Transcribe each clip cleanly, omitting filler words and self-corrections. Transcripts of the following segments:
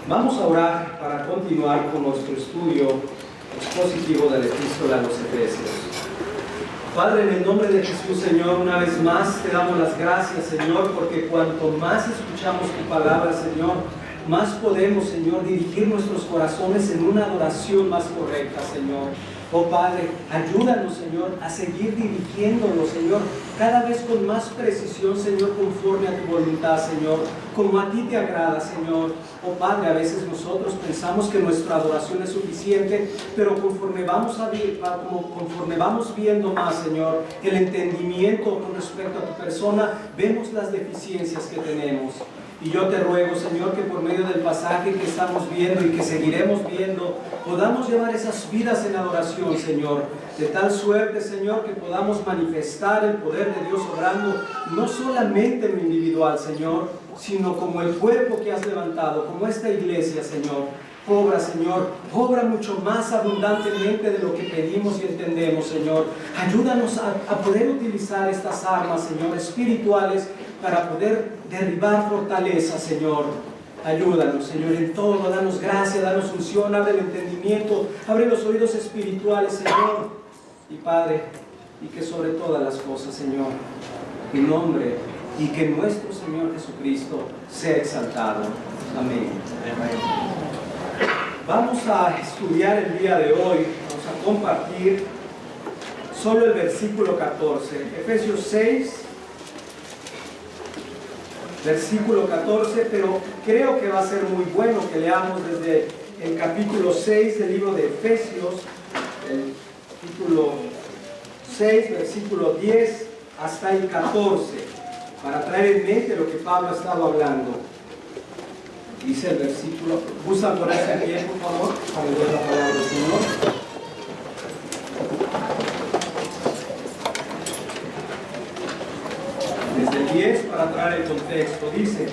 Vamos a orar para continuar con nuestro estudio expositivo de la Epístola a los Efesios. Padre, en el nombre de Jesús, Señor, una vez más te damos las gracias, Señor, porque cuanto más escuchamos tu palabra, Señor, más podemos, Señor, dirigir nuestros corazones en una adoración más correcta, Señor. Oh Padre, ayúdanos, Señor, a seguir dirigiéndonos, Señor, cada vez con más precisión, Señor, conforme a tu voluntad, Señor, como a ti te agrada, Señor. Oh Padre, a veces nosotros pensamos que nuestra adoración es suficiente, pero conforme vamos viendo más, Señor, el entendimiento con respecto a tu persona, vemos las deficiencias que tenemos. Y yo te ruego, Señor, que por medio del pasaje que estamos viendo y que seguiremos viendo, podamos llevar esas vidas en adoración, Señor, de tal suerte, Señor, que podamos manifestar el poder de Dios obrando, no solamente en lo individual, Señor, sino como el cuerpo que has levantado, como esta iglesia, Señor. Obra, Señor, obra mucho más abundantemente de lo que pedimos y entendemos, Señor. Ayúdanos a poder utilizar estas armas, Señor, espirituales, para poder derribar fortaleza, Señor. Ayúdanos, Señor, en todo. Danos gracia, danos unción, abre el entendimiento, abre los oídos espirituales, Señor. Y Padre, y que sobre todas las cosas, Señor, tu nombre y que nuestro Señor Jesucristo sea exaltado. Amén. Amén. Vamos a estudiar el día de hoy, vamos a compartir solo el versículo 14, Efesios 6, versículo 14, pero creo que va a ser muy bueno que leamos desde el capítulo 6 del libro de Efesios, el capítulo 6, versículo 10 hasta el 14, para traer en mente lo que Pablo ha estado hablando. Dice el versículo, ¿gustan ponerse en pie, por favor, para leer la palabra del Señor? Desde el 10 para traer el contexto, dice: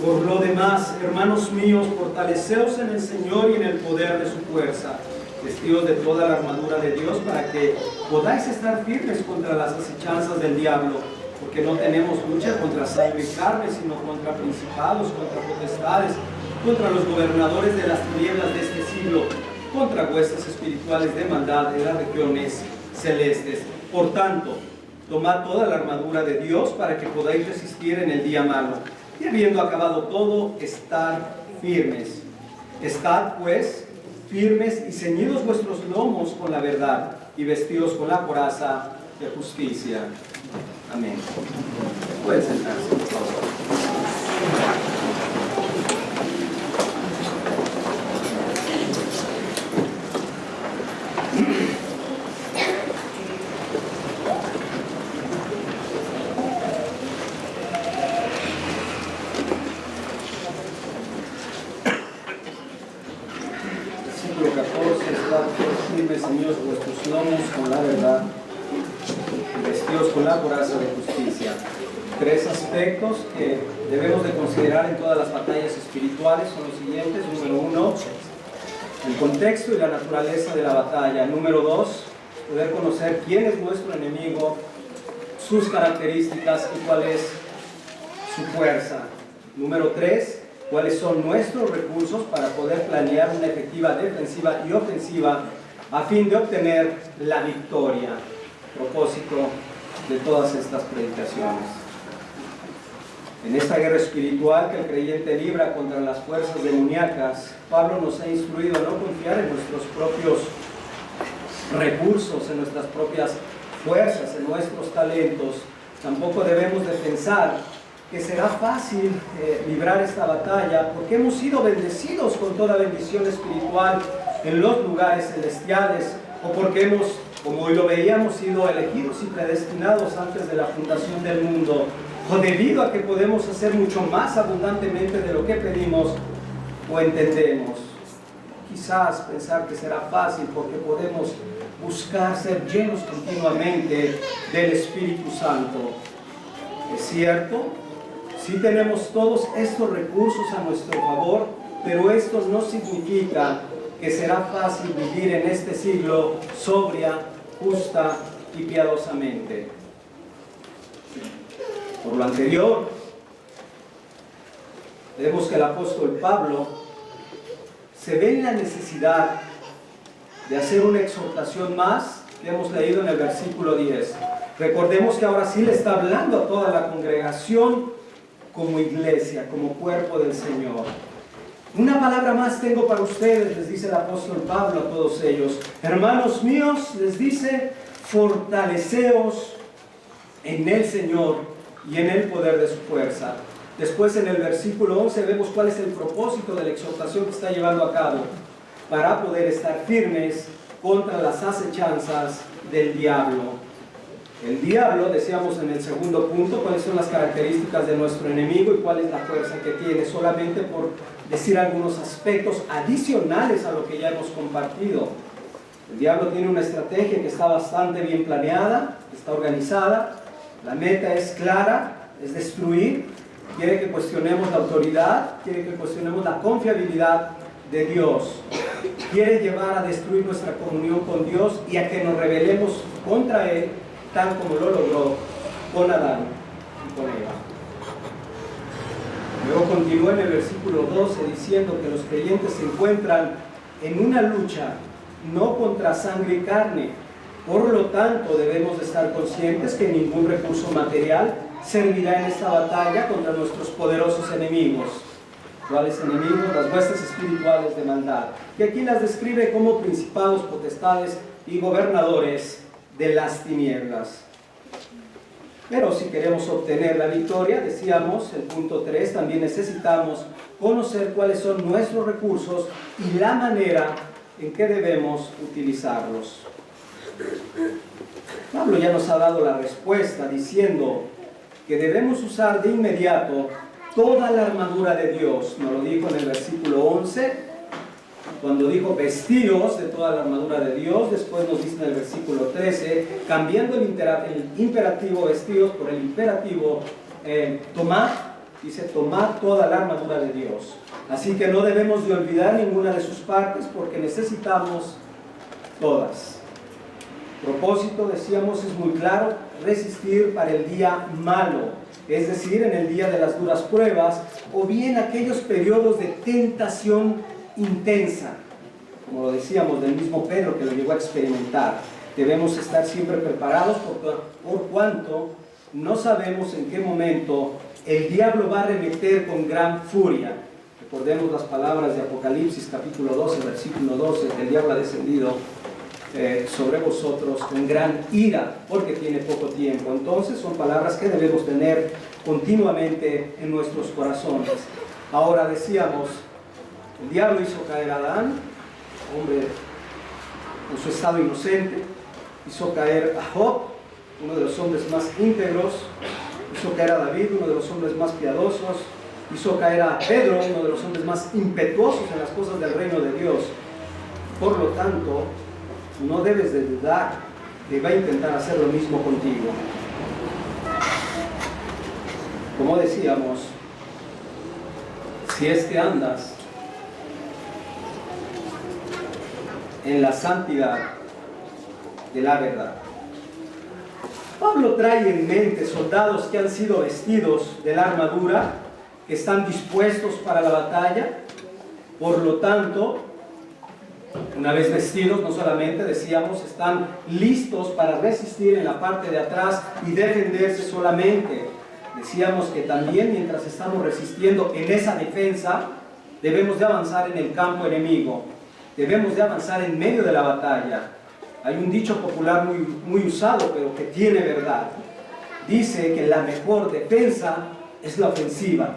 por lo demás, hermanos míos, fortaleceos en el Señor y en el poder de su fuerza, vestidos de toda la armadura de Dios, para que podáis estar firmes contra las acechanzas del diablo. Porque no tenemos lucha contra sangre y carne, sino contra principados, contra potestades, contra los gobernadores de las tinieblas de este siglo, contra huestes espirituales de maldad en las regiones celestes. Por tanto, tomad toda la armadura de Dios para que podáis resistir en el día malo, y habiendo acabado todo, estar firmes. Estad, pues, firmes y ceñidos vuestros lomos con la verdad, y vestidos con la coraza de justicia. Amén. Pueden sentarse, por favor. Versículo 14, estad firmes, ceñidos vuestros lomos con la verdad, vestidos con la coraza de justicia. Tres aspectos que debemos de considerar en todas las batallas espirituales son los siguientes. Número 1, el contexto y la naturaleza de la batalla. Número 2, poder conocer quién es nuestro enemigo, sus características y cuál es su fuerza. Número 3, cuáles son nuestros recursos para poder planear una efectiva defensiva y ofensiva a fin de obtener la victoria. Propósito de todas estas predicaciones. En esta guerra espiritual que el creyente libra contra las fuerzas demoníacas, Pablo nos ha instruido a no confiar en nuestros propios recursos, en nuestras propias fuerzas, en nuestros talentos. Tampoco debemos de pensar que será fácil librar esta batalla, porque hemos sido bendecidos con toda bendición espiritual en los lugares celestiales, o porque hemos, como hoy lo veíamos, sido elegidos y predestinados antes de la fundación del mundo, o debido a que podemos hacer mucho más abundantemente de lo que pedimos o entendemos. Quizás pensar que será fácil porque podemos buscar ser llenos continuamente del Espíritu Santo. Es cierto, sí tenemos todos estos recursos a nuestro favor, pero esto no significa que será fácil vivir en este siglo sobria, justa y piadosamente. Por lo anterior, vemos que el apóstol Pablo se ven la necesidad de hacer una exhortación más que hemos leído en el versículo 10. Recordemos que ahora sí le está hablando a toda la congregación como iglesia, como cuerpo del Señor. Una palabra más tengo para ustedes, les dice el apóstol Pablo a todos ellos. Hermanos míos, les dice, fortaleceos en el Señor y en el poder de su fuerza. Después en el versículo 11 vemos cuál es el propósito de la exhortación que está llevando a cabo para poder estar firmes contra las acechanzas del diablo. El diablo, decíamos en el segundo punto, cuáles son las características de nuestro enemigo y cuál es la fuerza que tiene, solamente por decir algunos aspectos adicionales a lo que ya hemos compartido. El diablo tiene una estrategia que está bastante bien planeada, está organizada, la meta es clara, es destruir, quiere que cuestionemos la autoridad, quiere que cuestionemos la confiabilidad de Dios, quiere llevar a destruir nuestra comunión con Dios y a que nos rebelemos contra Él, tal como lo logró con Adán y con Eva. Luego continúa en el versículo 12 diciendo que los creyentes se encuentran en una lucha no contra sangre y carne. Por lo tanto, debemos de estar conscientes que ningún recurso material servirá en esta batalla contra nuestros poderosos enemigos. ¿Cuáles enemigos? Las huestes espirituales de maldad, que aquí las describe como principados, potestades y gobernadores de las tinieblas. Pero si queremos obtener la victoria, decíamos, el punto 3, también necesitamos conocer cuáles son nuestros recursos y la manera en que debemos utilizarlos. Pablo ya nos ha dado la respuesta diciendo que debemos usar de inmediato toda la armadura de Dios. Nos lo dijo en el versículo 11, cuando dijo vestíos de toda la armadura de Dios. Después nos dice en el versículo 13, cambiando el imperativo vestíos por el imperativo tomad, dice tomad toda la armadura de Dios. Así que no debemos de olvidar ninguna de sus partes porque necesitamos todas. Propósito, decíamos, es muy claro, resistir para el día malo, es decir, en el día de las duras pruebas o bien aquellos periodos de tentación intensa, como lo decíamos del mismo Pedro que lo llegó a experimentar. Debemos estar siempre preparados por cuanto no sabemos en qué momento el diablo va a arremeter con gran furia. Recordemos las palabras de Apocalipsis capítulo 12, versículo 12, que el diablo ha descendido sobre vosotros con gran ira, porque tiene poco tiempo. Entonces son palabras que debemos tener continuamente en nuestros corazones. Ahora decíamos, el diablo hizo caer a Adán, hombre en su estado inocente, hizo caer a Job, uno de los hombres más íntegros, hizo caer a David, uno de los hombres más piadosos, hizo caer a Pedro, uno de los hombres más impetuosos en las cosas del reino de Dios. Por lo tanto, no debes de dudar que va a intentar hacer lo mismo contigo. Como decíamos, si es que andas en la santidad de la verdad. Pablo trae en mente soldados que han sido vestidos de la armadura, que están dispuestos para la batalla. Por lo tanto, una vez vestidos, no solamente, decíamos, están listos para resistir en la parte de atrás y defenderse solamente. Decíamos que también mientras estamos resistiendo en esa defensa, debemos de avanzar en el campo enemigo. Debemos de avanzar en medio de la batalla. Hay un dicho popular muy usado, pero que tiene verdad. Dice que la mejor defensa es la ofensiva.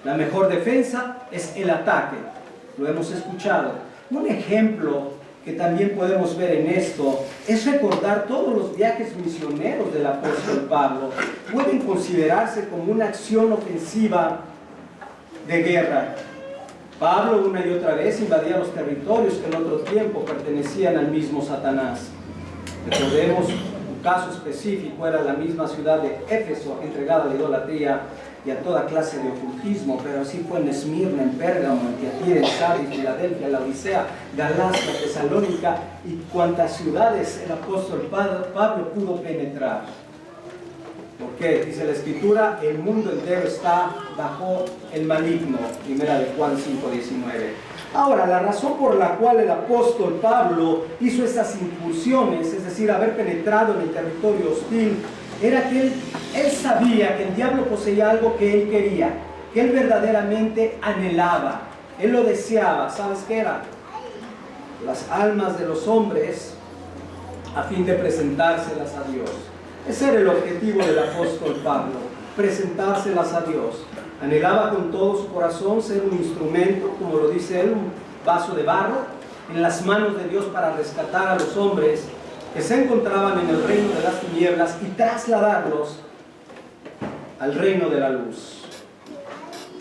La mejor defensa es el ataque. Lo hemos escuchado. Un ejemplo que también podemos ver en esto es recordar todos los viajes misioneros del apóstol Pablo. Pueden considerarse como una acción ofensiva de guerra. Pablo una y otra vez invadía los territorios que en otro tiempo pertenecían al mismo Satanás. Recordemos, un caso específico era la misma ciudad de Éfeso, entregada a la idolatría y a toda clase de ocultismo, pero así fue en Esmirna, en Pérgamo, en Tiatira, en Sardis, Filadelfia, Laodicea, Galacia, Tesalónica y cuantas ciudades el apóstol Pablo pudo penetrar. Porque dice la Escritura, el mundo entero está bajo el maligno, primera de Juan 5:19. Ahora, la razón por la cual el apóstol Pablo hizo estas incursiones, es decir, haber penetrado en el territorio hostil, era que él sabía que el diablo poseía algo que él quería, que él verdaderamente anhelaba, él lo deseaba. ¿Sabes qué era? Las almas de los hombres, a fin de presentárselas a Dios. Ese era el objetivo del apóstol Pablo, presentárselas a Dios. Anhelaba con todo su corazón ser un instrumento, como lo dice él, un vaso de barro, en las manos de Dios para rescatar a los hombres que se encontraban en el reino de las tinieblas y trasladarlos al reino de la luz.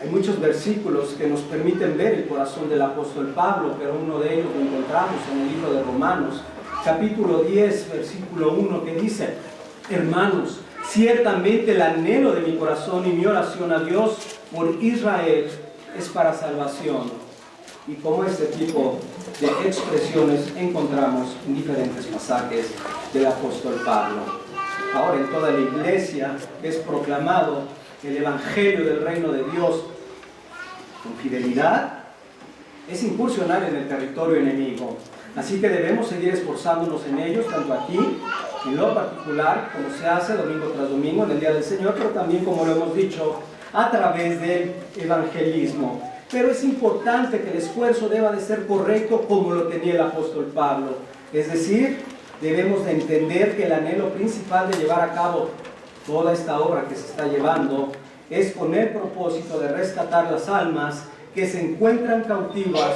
Hay muchos versículos que nos permiten ver el corazón del apóstol Pablo, pero uno de ellos lo encontramos en el libro de Romanos, capítulo 10, versículo 1, que dice: hermanos, ciertamente el anhelo de mi corazón y mi oración a Dios por Israel es para salvación. Y como este tipo de expresiones encontramos en diferentes pasajes del apóstol Pablo. Ahora, en toda la iglesia es proclamado el evangelio del reino de Dios con fidelidad, es incursionar en el territorio enemigo. Así que debemos seguir esforzándonos en ellos, tanto aquí, en lo particular, como se hace domingo tras domingo en el Día del Señor, pero también, como lo hemos dicho, a través del evangelismo. Pero es importante que el esfuerzo deba de ser correcto como lo tenía el apóstol Pablo. Es decir, debemos de entender que el anhelo principal de llevar a cabo toda esta obra que se está llevando es con el propósito de rescatar las almas que se encuentran cautivas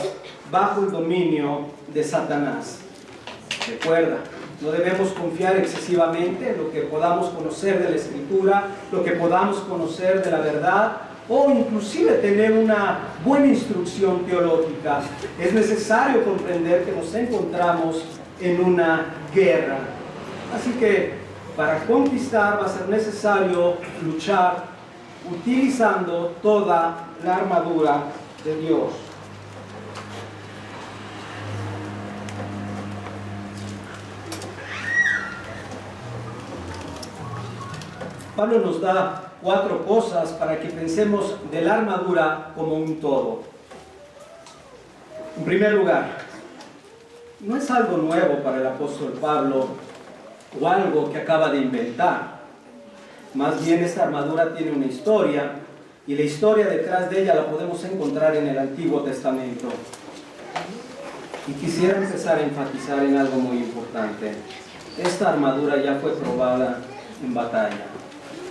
bajo el dominio de Satanás. Recuerda, no debemos confiar excesivamente en lo que podamos conocer de la Escritura, lo que podamos conocer de la verdad, o inclusive tener una buena instrucción teológica. Es necesario comprender que nos encontramos en una guerra. Así que para conquistar va a ser necesario luchar utilizando toda la armadura de Dios. Pablo nos da 4 cosas para que pensemos de la armadura como un todo. En primer lugar, no es algo nuevo para el apóstol Pablo o algo que acaba de inventar. Más bien, esta armadura tiene una historia, y la historia detrás de ella la podemos encontrar en el Antiguo Testamento. Y quisiera empezar a enfatizar en algo muy importante. Esta armadura ya fue probada en batalla.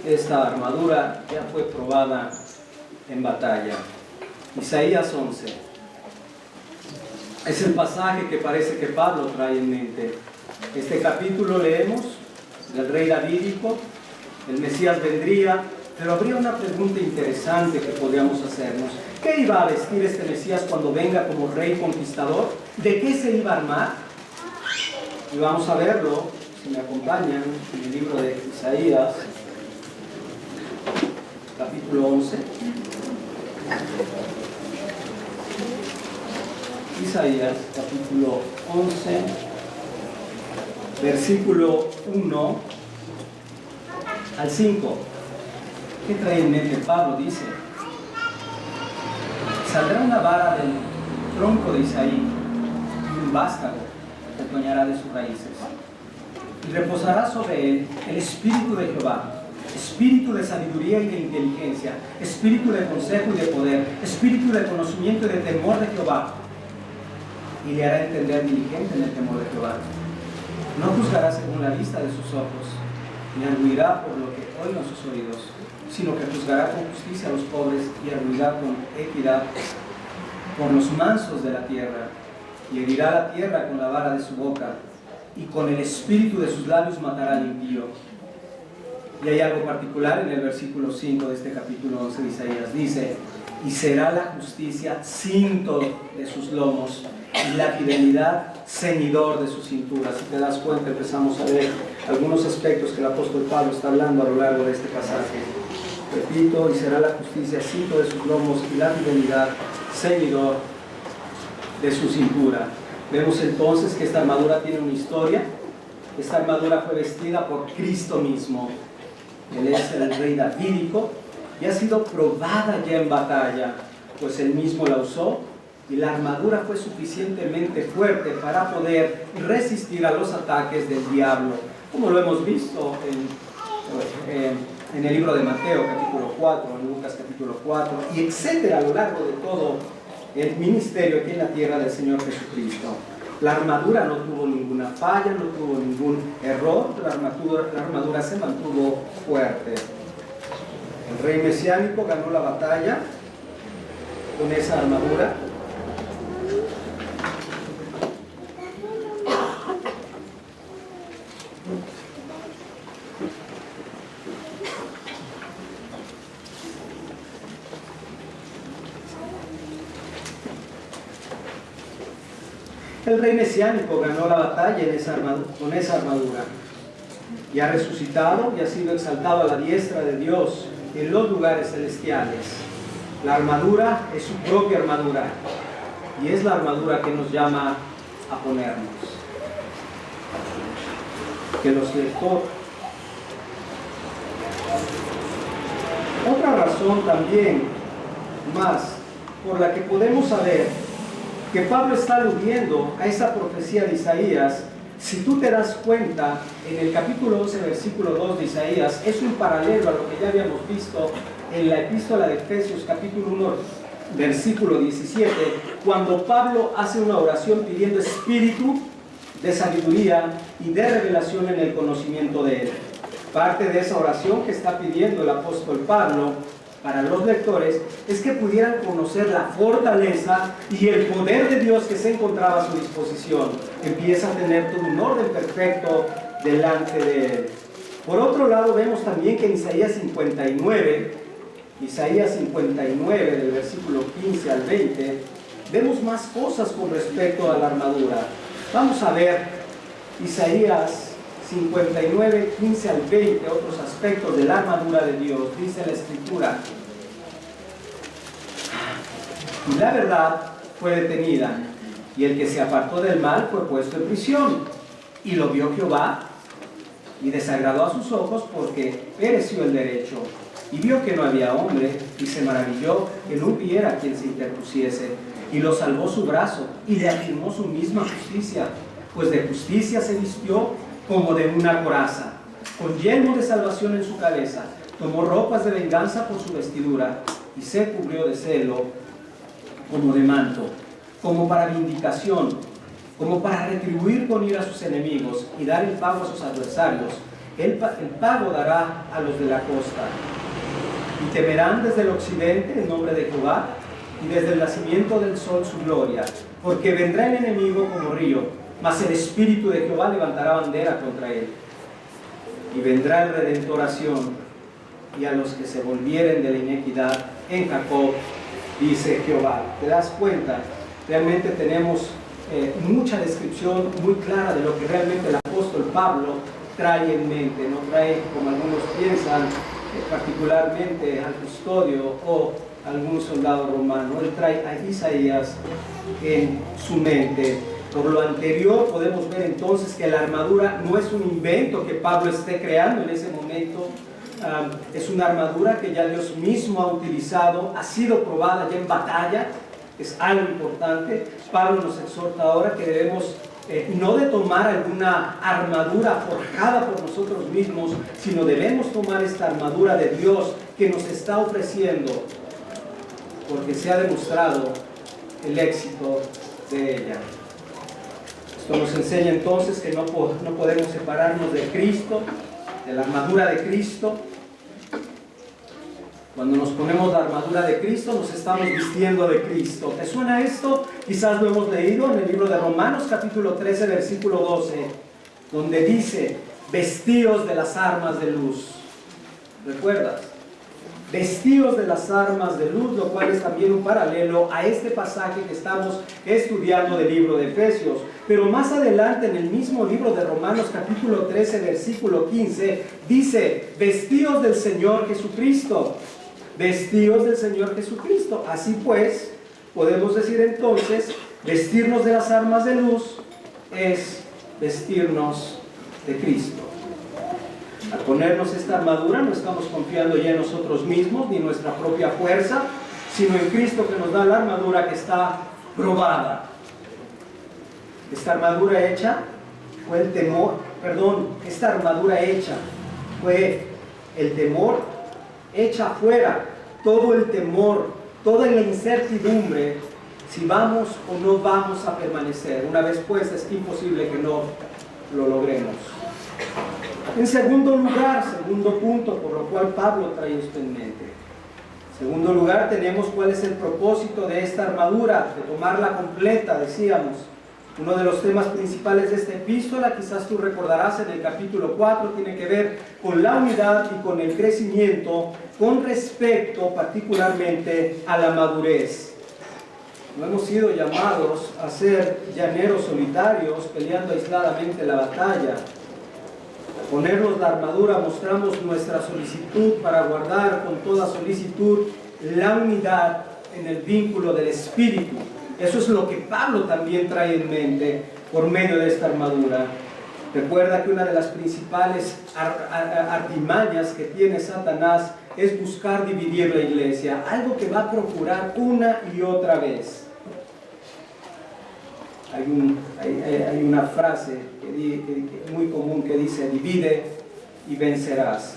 Esta armadura ya fue probada en batalla. Isaías 11. Es el pasaje que parece que Pablo trae en mente. Este capítulo leemos del rey davídico, el Mesías vendría, pero habría una pregunta interesante que podríamos hacernos. ¿Qué iba a vestir este Mesías cuando venga como rey conquistador? ¿De qué se iba a armar? Y vamos a verlo, si me acompañan, en el libro de Isaías, capítulo 11. Isaías, capítulo 11, versículo 1 al 5. ¿Qué trae en mente Pablo? Dice: saldrá una vara del tronco de Isaí, y un vástago retoñará de sus raíces, y reposará sobre él el espíritu de Jehová, espíritu de sabiduría y de inteligencia, espíritu de consejo y de poder, espíritu de conocimiento y de temor de Jehová, y le hará entender diligente en el temor de Jehová. No juzgará según la vista de sus ojos, ni arguirá por lo que oigan sus oídos, sino que juzgará con justicia a los pobres y arguirá con equidad por los mansos de la tierra, y herirá la tierra con la vara de su boca, y con el espíritu de sus labios matará al impío. Y hay algo particular en el versículo 5 de este capítulo 11 de Isaías. Dice: y será la justicia cinto de sus lomos, y la fidelidad ceñidor de su cintura. Si te das cuenta, empezamos a ver algunos aspectos que el apóstol Pablo está hablando a lo largo de este pasaje. Repito: y será la justicia cinto de sus lomos, y la fidelidad ceñidor de su cintura. Vemos entonces que esta armadura tiene una historia. Esta armadura fue vestida por Cristo mismo. Él es el rey davídico y ha sido probada ya en batalla, pues él mismo la usó y la armadura fue suficientemente fuerte para poder resistir a los ataques del diablo, como lo hemos visto en el libro de Mateo capítulo 4, en Lucas capítulo 4, y etcétera, a lo largo de todo el ministerio aquí en la tierra del Señor Jesucristo. La armadura no tuvo ninguna falla, no tuvo ningún error, la armadura se mantuvo fuerte. El rey mesiánico ganó la batalla con esa armadura. El rey mesiánico ganó la batalla con esa armadura y ha resucitado y ha sido exaltado a la diestra de Dios en los lugares celestiales. La armadura es su propia armadura y es la armadura que nos llama a ponernos. Que los lectores. Otra razón también más por la que podemos saber que Pablo está aludiendo a esa profecía de Isaías, si tú te das cuenta, en el capítulo 11, versículo 2 de Isaías, es un paralelo a lo que ya habíamos visto en la epístola de Efesios, capítulo 1, versículo 17, cuando Pablo hace una oración pidiendo espíritu de sabiduría y de revelación en el conocimiento de él. Parte de esa oración que está pidiendo el apóstol Pablo para los lectores es que pudieran conocer la fortaleza y el poder de Dios que se encontraba a su disposición. Empieza a tener todo un orden perfecto delante de él. Por otro lado, vemos también que en Isaías 59, del versículo 15 al 20, vemos más cosas con respecto a la armadura. Vamos a ver Isaías 59, 15 al 20, otros aspectos de la armadura de Dios. Dice la Escritura: y la verdad fue detenida, y el que se apartó del mal fue puesto en prisión. Y lo vio Jehová, y desagradó a sus ojos, porque pereció el derecho. Y vio que no había hombre, y se maravilló que no hubiera quien se interpusiese. Y lo salvó su brazo, y le afirmó su misma justicia, pues de justicia se vistió como de una coraza, con yelmo de salvación en su cabeza. Tomó ropas de venganza por su vestidura, y se cubrió de celo como de manto, como para vindicación, como para retribuir con ira a sus enemigos y dar el pago a sus adversarios. El pago dará a los de la costa. Y temerán desde el occidente el nombre de Jehová, y desde el nacimiento del sol su gloria, porque vendrá el enemigo como río, mas el Espíritu de Jehová levantará bandera contra él. Y vendrá el Redentor a Sión, y a los que se volvieren de la inequidad en Jacob, dice Jehová. ¿Te das cuenta? Realmente tenemos mucha descripción muy clara de lo que realmente el apóstol Pablo trae en mente. No trae, como algunos piensan, particularmente al custodio o algún soldado romano. Él trae a Isaías en su mente. Por lo anterior podemos ver entonces que la armadura no es un invento que Pablo esté creando en ese momento. Es una armadura que ya Dios mismo ha utilizado, ha sido probada ya en batalla. Es algo importante. Pablo nos exhorta ahora que debemos no de tomar alguna armadura forjada por nosotros mismos, sino debemos tomar esta armadura de Dios que nos está ofreciendo, porque se ha demostrado el éxito de ella. Esto nos enseña entonces que no podemos separarnos de Cristo, de la armadura de Cristo. Cuando nos ponemos la armadura de Cristo, nos estamos vistiendo de Cristo. ¿Te suena esto? Quizás lo hemos leído en el libro de Romanos, capítulo 13, versículo 12, donde dice: vestíos de las armas de luz. ¿Recuerdas? Vestíos de las armas de luz, lo cual es también un paralelo a este pasaje que estamos estudiando del libro de Efesios. Pero más adelante, en el mismo libro de Romanos, capítulo 13, versículo 15, dice: vestíos del Señor Jesucristo. Vestíos del Señor Jesucristo. Así pues, podemos decir entonces, vestirnos de las armas de luz es vestirnos de Cristo. Al ponernos esta armadura no estamos confiando ya en nosotros mismos ni en nuestra propia fuerza, sino en Cristo, que nos da la armadura que está probada. Esta armadura hecha fue el temor, esta armadura hecha fue el temor, hecha fuera todo el temor, toda la incertidumbre, si vamos o no vamos a permanecer. Una vez puesta, es imposible que no lo logremos. En segundo lugar, segundo punto por lo cual Pablo trae esto en mente. En segundo lugar, tenemos cuál es el propósito de esta armadura, de tomarla completa, decíamos. Uno de los temas principales de esta epístola, quizás tú recordarás en el capítulo 4, tiene que ver con la unidad y con el crecimiento con respecto particularmente a la madurez. No hemos sido llamados a ser llaneros solitarios peleando aisladamente la batalla. Al ponernos la armadura mostramos nuestra solicitud para guardar con toda solicitud la unidad en el vínculo del Espíritu. Eso es lo que Pablo también trae en mente por medio de esta armadura. Recuerda que una de las principales artimañas que tiene Satanás es buscar dividir la iglesia, algo que va a procurar una y otra vez. Hay una frase muy común que dice: divide y vencerás.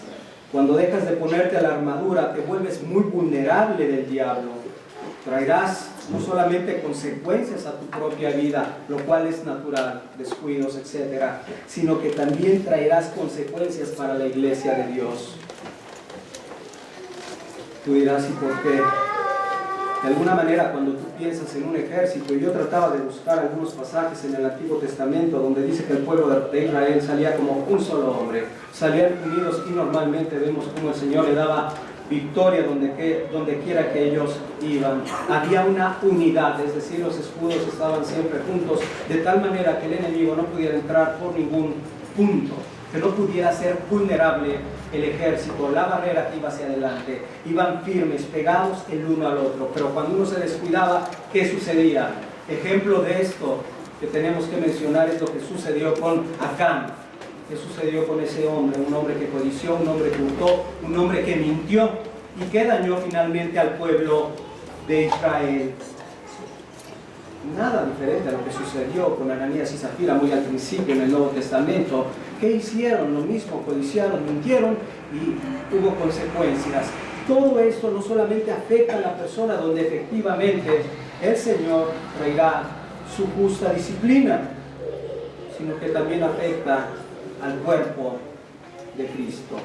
Cuando dejas de ponerte la armadura, te vuelves muy vulnerable del diablo. Traerás no solamente consecuencias a tu propia vida, lo cual es natural, descuidos, etc., sino que también traerás consecuencias para la iglesia de Dios. Tú dirás: ¿y por qué? De alguna manera, cuando tú piensas en un ejército, y yo trataba de buscar algunos pasajes en el Antiguo Testamento donde dice que el pueblo de Israel salía como un solo hombre, salían unidos, y normalmente vemos cómo el Señor le daba victoria donde quiera que ellos iban. Había una unidad, es decir, los escudos estaban siempre juntos, de tal manera que el enemigo no pudiera entrar por ningún punto, que no pudiera ser vulnerable el ejército, la barrera que iba hacia adelante. Iban firmes, pegados el uno al otro. Pero cuando uno se descuidaba, ¿qué sucedía? Ejemplo de esto que tenemos que mencionar es lo que sucedió con Acán. ¿Qué sucedió con ese hombre? Un hombre que codició, un hombre que hurtó, un hombre que mintió y que dañó finalmente al pueblo de Israel. Nada diferente a lo que sucedió con Ananías y Zafira muy al principio en el Nuevo Testamento. ¿Qué hicieron? Lo mismo, codiciaron, mintieron y hubo consecuencias. Todo esto no solamente afecta a la persona donde efectivamente el Señor traerá su justa disciplina, sino que también afecta al cuerpo de Cristo.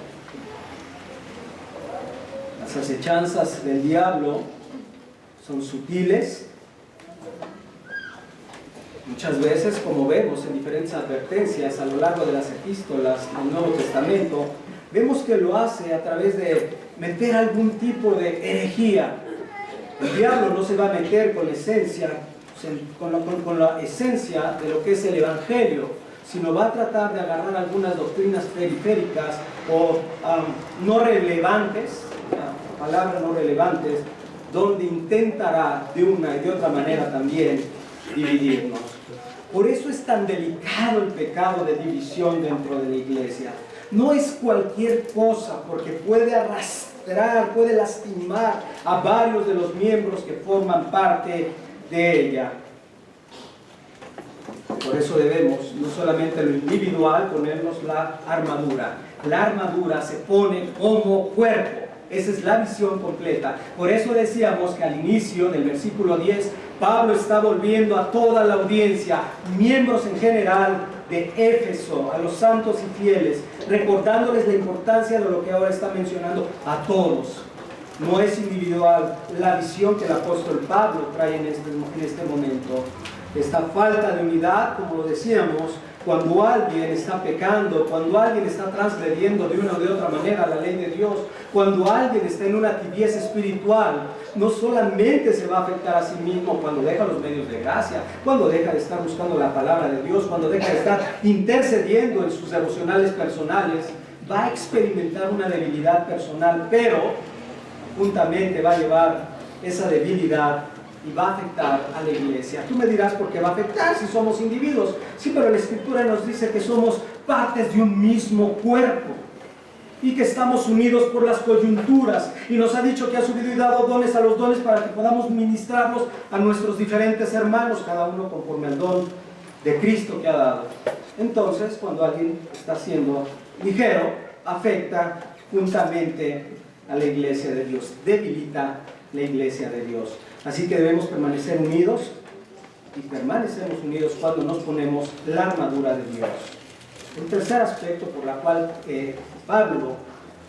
Las acechanzas del diablo son sutiles. Muchas veces, como vemos en diferentes advertencias a lo largo de las epístolas del Nuevo Testamento, vemos que lo hace a través de meter algún tipo de herejía. El diablo no se va a meter con la esencia de lo que es el Evangelio, sino va a tratar de agarrar algunas doctrinas periféricas o no relevantes, palabras no relevantes, donde intentará de una y de otra manera también dividirnos. Por eso es tan delicado el pecado de división dentro de la iglesia. No es cualquier cosa, porque puede arrastrar, puede lastimar a varios de los miembros que forman parte de ella. Por eso debemos, no solamente en lo individual, ponernos la armadura. La armadura se pone como cuerpo. Esa es la visión completa. Por eso decíamos que al inicio del versículo 10, Pablo está volviendo a toda la audiencia, miembros en general de Éfeso, a los santos y fieles, recordándoles la importancia de lo que ahora está mencionando a todos. No es individual la visión que el apóstol Pablo trae en este momento. Esta falta de unidad, como lo decíamos, cuando alguien está pecando, cuando alguien está transgrediendo de una o de otra manera la ley de Dios, cuando alguien está en una tibieza espiritual, no solamente se va a afectar a sí mismo cuando deja los medios de gracia, cuando deja de estar buscando la palabra de Dios, cuando deja de estar intercediendo en sus devocionales personales, va a experimentar una debilidad personal, pero juntamente va a llevar esa debilidad y va a afectar a la iglesia. Tú me dirás, ¿por qué va a afectar si somos individuos? Sí, pero la Escritura nos dice que somos partes de un mismo cuerpo. y que estamos unidos por las coyunturas, y nos ha dicho que ha subido y dado dones a los dones para que podamos ministrarlos a nuestros diferentes hermanos, cada uno conforme al don de Cristo que ha dado. Entonces, cuando alguien está siendo ligero, afecta juntamente a la iglesia de Dios, debilita la iglesia de Dios. Así que debemos permanecer unidos, y permanecemos unidos cuando nos ponemos la armadura de Dios. El tercer aspecto por la cual Pablo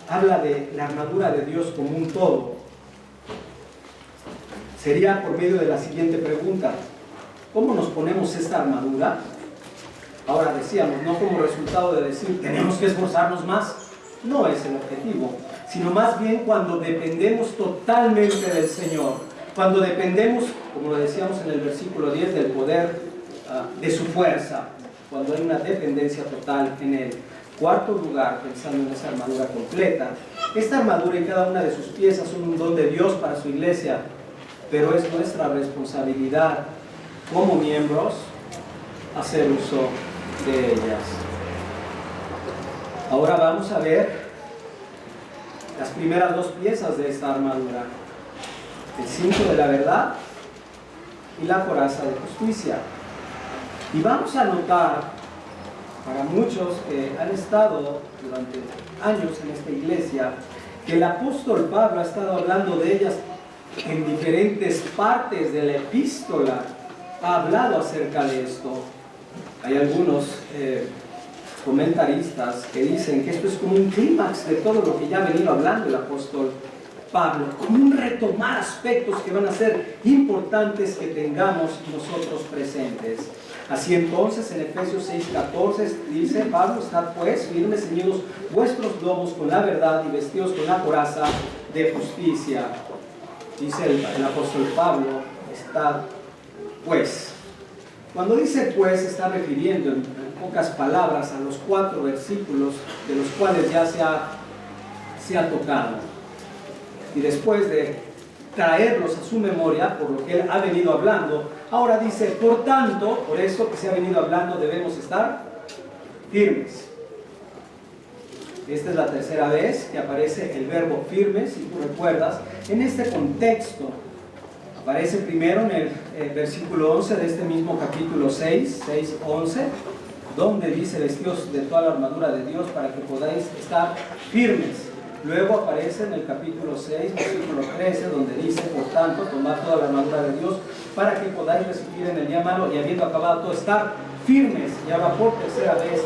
habla de la armadura de Dios como un todo sería por medio de la siguiente pregunta: ¿cómo nos ponemos esta armadura? Ahora decíamos, no como resultado de decir tenemos que esforzarnos más, no es el objetivo, sino más bien cuando dependemos totalmente del Señor, cuando dependemos, como lo decíamos en el versículo 10, del poder de su fuerza, cuando hay una dependencia total en Él. Cuarto lugar, pensando en esa armadura completa, esta armadura y cada una de sus piezas son un don de Dios para su iglesia, pero es nuestra responsabilidad como miembros hacer uso de ellas. Ahora vamos a ver las primeras dos piezas de esta armadura: el cinto de la verdad y la coraza de justicia. Y vamos a notar, para muchos que han estado durante años en esta iglesia, que el apóstol Pablo ha estado hablando de ellas en diferentes partes de la epístola. Ha hablado acerca de esto. Hay algunos comentaristas que dicen que esto es como un clímax de todo lo que ya ha venido hablando el apóstol Pablo, como un retomar aspectos que van a ser importantes que tengamos nosotros presentes. Así entonces, en Efesios 6:14 dice Pablo: estad pues firmes, ceñidos vuestros lomos con la verdad y vestidos con la coraza de justicia. Dice el apóstol Pablo: estad pues. Cuando dice pues, está refiriendo en pocas palabras a los 4 versículos de los cuales ya se ha tocado. Y después de traerlos a su memoria por lo que él ha venido hablando, ahora dice: por tanto, por eso que se ha venido hablando, debemos estar firmes. Esta es la tercera vez que aparece el verbo firme, si tú recuerdas. En este contexto aparece primero en el versículo 11 de este mismo capítulo 6:11, donde dice: vestidos de toda la armadura de Dios para que podáis estar firmes. Luego aparece en el capítulo 6, versículo 13, donde dice: por tanto, tomad toda la armadura de Dios para que podáis resistir en el día malo, y habiendo acabado todo, estar firmes. Y ahora por tercera vez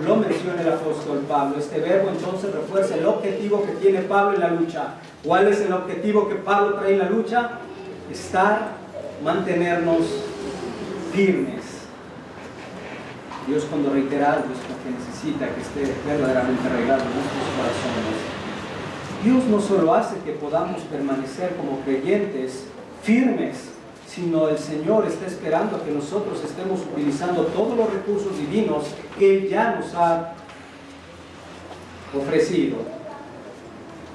lo menciona el apóstol Pablo. Este verbo entonces refuerza el objetivo que tiene Pablo en la lucha. ¿Cuál es el objetivo que Pablo trae en la lucha? Mantenernos firmes. Dios, cuando reitera algo, es porque necesita que esté verdaderamente arreglado en nuestros corazones. Dios no solo hace que podamos permanecer como creyentes firmes, sino el Señor está esperando que nosotros estemos utilizando todos los recursos divinos que Él ya nos ha ofrecido.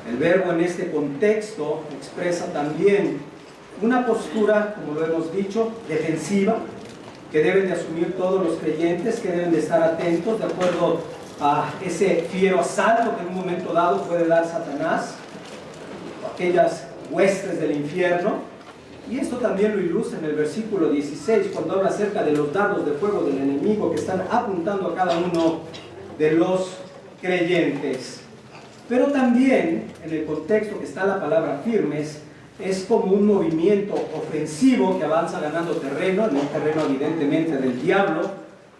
El verbo en este contexto expresa también una postura, como lo hemos dicho, defensiva, que deben de asumir todos los creyentes, que deben de estar atentos de acuerdo a ese fiero asalto que en un momento dado puede dar Satanás, aquellas huestes del infierno. Y esto también lo ilustra en el versículo 16, cuando habla acerca de los dardos de fuego del enemigo que están apuntando a cada uno de los creyentes. Pero también, en el contexto que está la palabra firmes, es como un movimiento ofensivo que avanza ganando terreno, en un terreno evidentemente del diablo,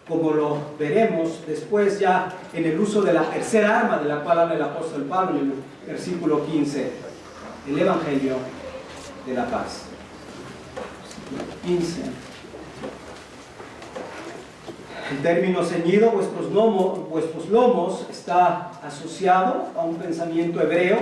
como lo veremos después ya en el uso de la tercera arma de la cual habla el apóstol Pablo en el versículo 15, el Evangelio de la paz. 15. El término ceñido, vuestros lomos, está asociado a un pensamiento hebreo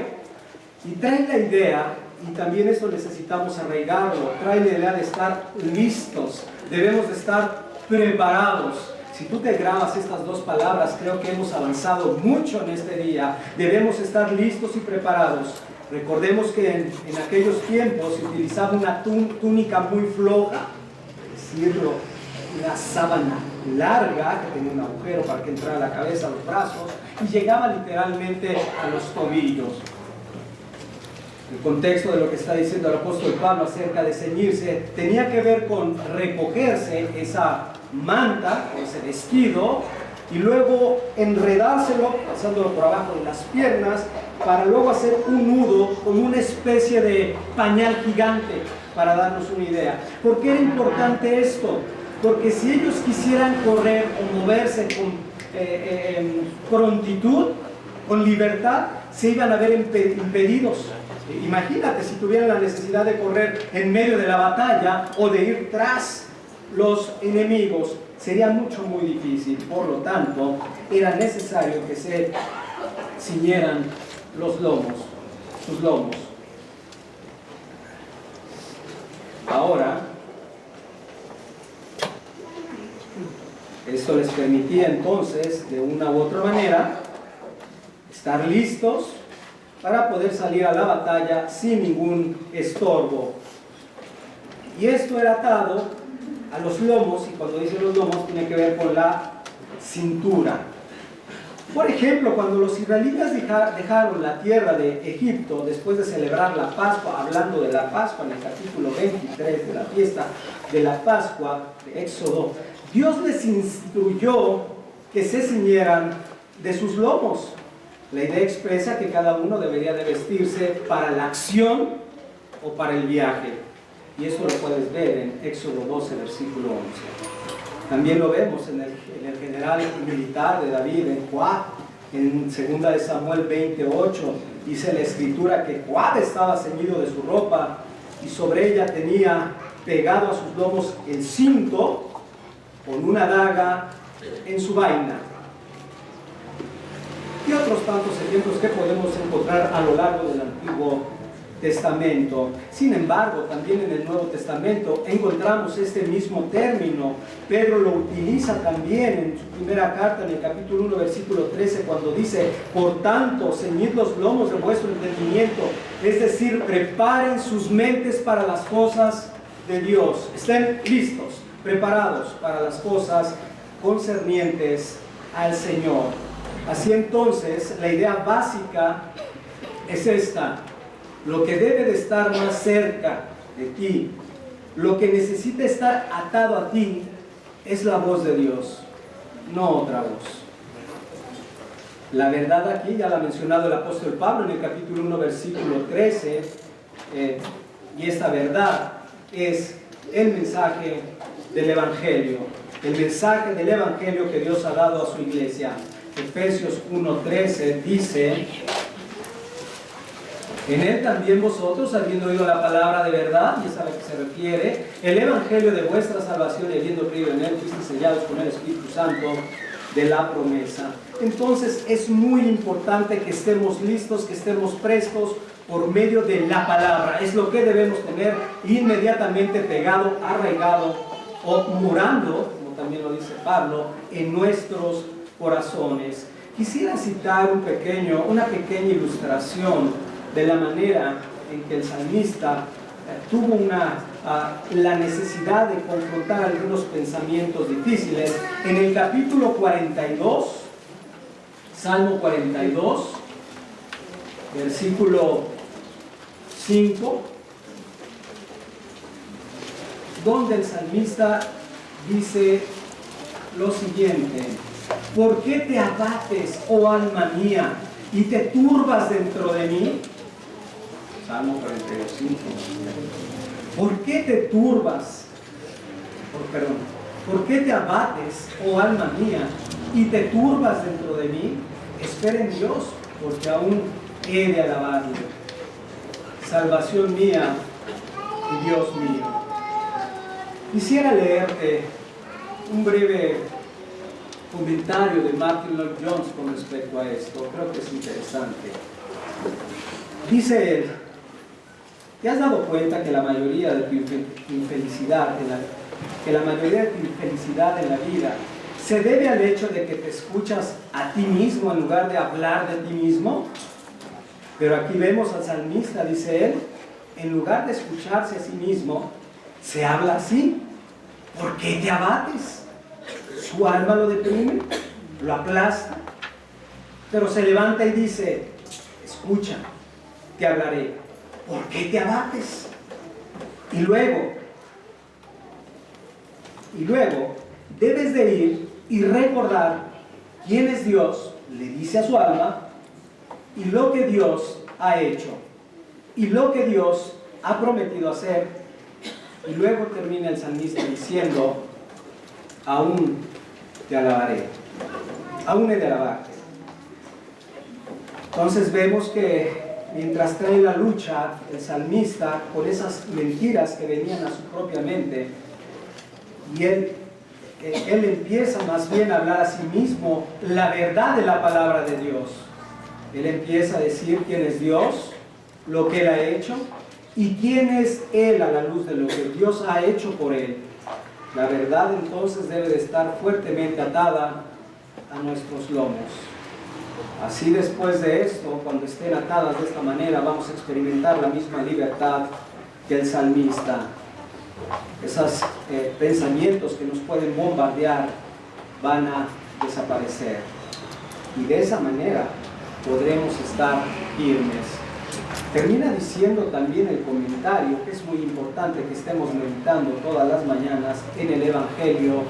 y trae la idea, y también esto necesitamos arraigarlo, trae la idea de estar listos, debemos de estar preparados. Si tú te grabas estas dos palabras, creo que hemos avanzado mucho en este día. Debemos estar listos y preparados. Recordemos que en aquellos tiempos se utilizaba una túnica muy floja, es decirlo, una sábana larga, que tenía un agujero para que entrara la cabeza, los brazos, y llegaba literalmente a los tobillos. El contexto de lo que está diciendo el apóstol Pablo acerca de ceñirse tenía que ver con recogerse esa manta, ese vestido, y luego enredárselo, pasándolo por abajo de las piernas, para luego hacer un nudo con una especie de pañal gigante, para darnos una idea. ¿Por qué era importante esto? Porque si ellos quisieran correr o moverse con prontitud, con libertad, se iban a ver impedidos. Imagínate si tuvieran la necesidad de correr en medio de la batalla o de ir tras los enemigos, sería muy difícil. Por lo tanto, era necesario que se ciñeran los lomos, sus lomos. Ahora, esto les permitía entonces, de una u otra manera, estar listos para poder salir a la batalla sin ningún estorbo. Y esto era atado a los lomos, y cuando dice los lomos tiene que ver con la cintura. Por ejemplo, cuando los israelitas dejaron la tierra de Egipto después de celebrar la Pascua, hablando de la Pascua en el capítulo 23 de la fiesta de la Pascua de Éxodo, Dios les instruyó que se ciñeran de sus lomos. La idea expresa que cada uno debería de vestirse para la acción o para el viaje. Y eso lo puedes ver en Éxodo 12, versículo 11. También lo vemos en el general militar de David, en Joab, en 2 de Samuel 28. Dice la escritura que Joab estaba ceñido de su ropa y sobre ella tenía pegado a sus lomos el cinto con una daga en su vaina. Y otros tantos ejemplos que podemos encontrar a lo largo del Antiguo Testamento. Sin embargo, también en el Nuevo Testamento encontramos este mismo término. Pedro lo utiliza también en su primera carta, en el capítulo 1, versículo 13, cuando dice: por tanto, ceñid los lomos de vuestro entendimiento, es decir, preparen sus mentes para las cosas de Dios. Estén listos, preparados para las cosas concernientes al Señor. Así entonces, la idea básica es esta: lo que debe de estar más cerca de ti, lo que necesita estar atado a ti, es la voz de Dios, no otra voz. La verdad aquí ya la ha mencionado el apóstol Pablo en el capítulo 1, versículo 13, y esta verdad es el mensaje del Evangelio, el mensaje del Evangelio que Dios ha dado a su iglesia. Efesios 1:13 dice: en él también vosotros, habiendo oído la palabra de verdad, y es a la que se refiere, el evangelio de vuestra salvación, y habiendo creído en él, fuisteis sellados con el Espíritu Santo de la promesa. Entonces es muy importante que estemos listos, que estemos prestos por medio de la palabra. Es lo que debemos tener inmediatamente pegado, arraigado o murando, como también lo dice Pablo, en nuestros corazones. Quisiera citar una pequeña ilustración de la manera en que el salmista tuvo la necesidad de confrontar algunos pensamientos difíciles. En el capítulo 42, Salmo 42, versículo 5, donde el salmista dice lo siguiente: ¿por qué te abates, oh alma mía, y te turbas dentro de mí? Salmo 42:5. ¿Por qué te turbas? ¿Por qué te abates, oh alma mía, y te turbas dentro de mí? Espera en Dios, porque aún he de alabarle. Salvación mía y Dios mío. Quisiera leerte un breve comentario de Martin Lloyd Jones con respecto a esto. Creo que es interesante. Dice él: ¿te has dado cuenta que la mayoría de tu infelicidad en la vida se debe al hecho de que te escuchas a ti mismo en lugar de hablar de ti mismo? Pero aquí vemos al salmista, dice él, en lugar de escucharse a sí mismo, se habla así: ¿por qué te abates? su alma lo deprime, lo aplasta, pero se levanta y dice: escucha, te hablaré. ¿Por qué te abates? Y luego debes de ir y recordar quién es Dios, le dice a su alma, y lo que Dios ha hecho, y lo que Dios ha prometido hacer. Y luego termina el salmista diciendo: aún te alabaré, aún he de alabarte. Entonces vemos que mientras trae la lucha el salmista con esas mentiras que venían a su propia mente, y él empieza más bien a hablar a sí mismo la verdad de la palabra de Dios. Él empieza a decir quién es Dios, lo que Él ha hecho y quién es Él a la luz de lo que Dios ha hecho por Él. La verdad entonces debe de estar fuertemente atada a nuestros lomos. Así, después de esto, cuando estén atadas de esta manera, vamos a experimentar la misma libertad que el salmista. Esos pensamientos que nos pueden bombardear van a desaparecer. Y de esa manera podremos estar firmes. Termina diciendo también el comentario que es muy importante que estemos meditando todas las mañanas en el Evangelio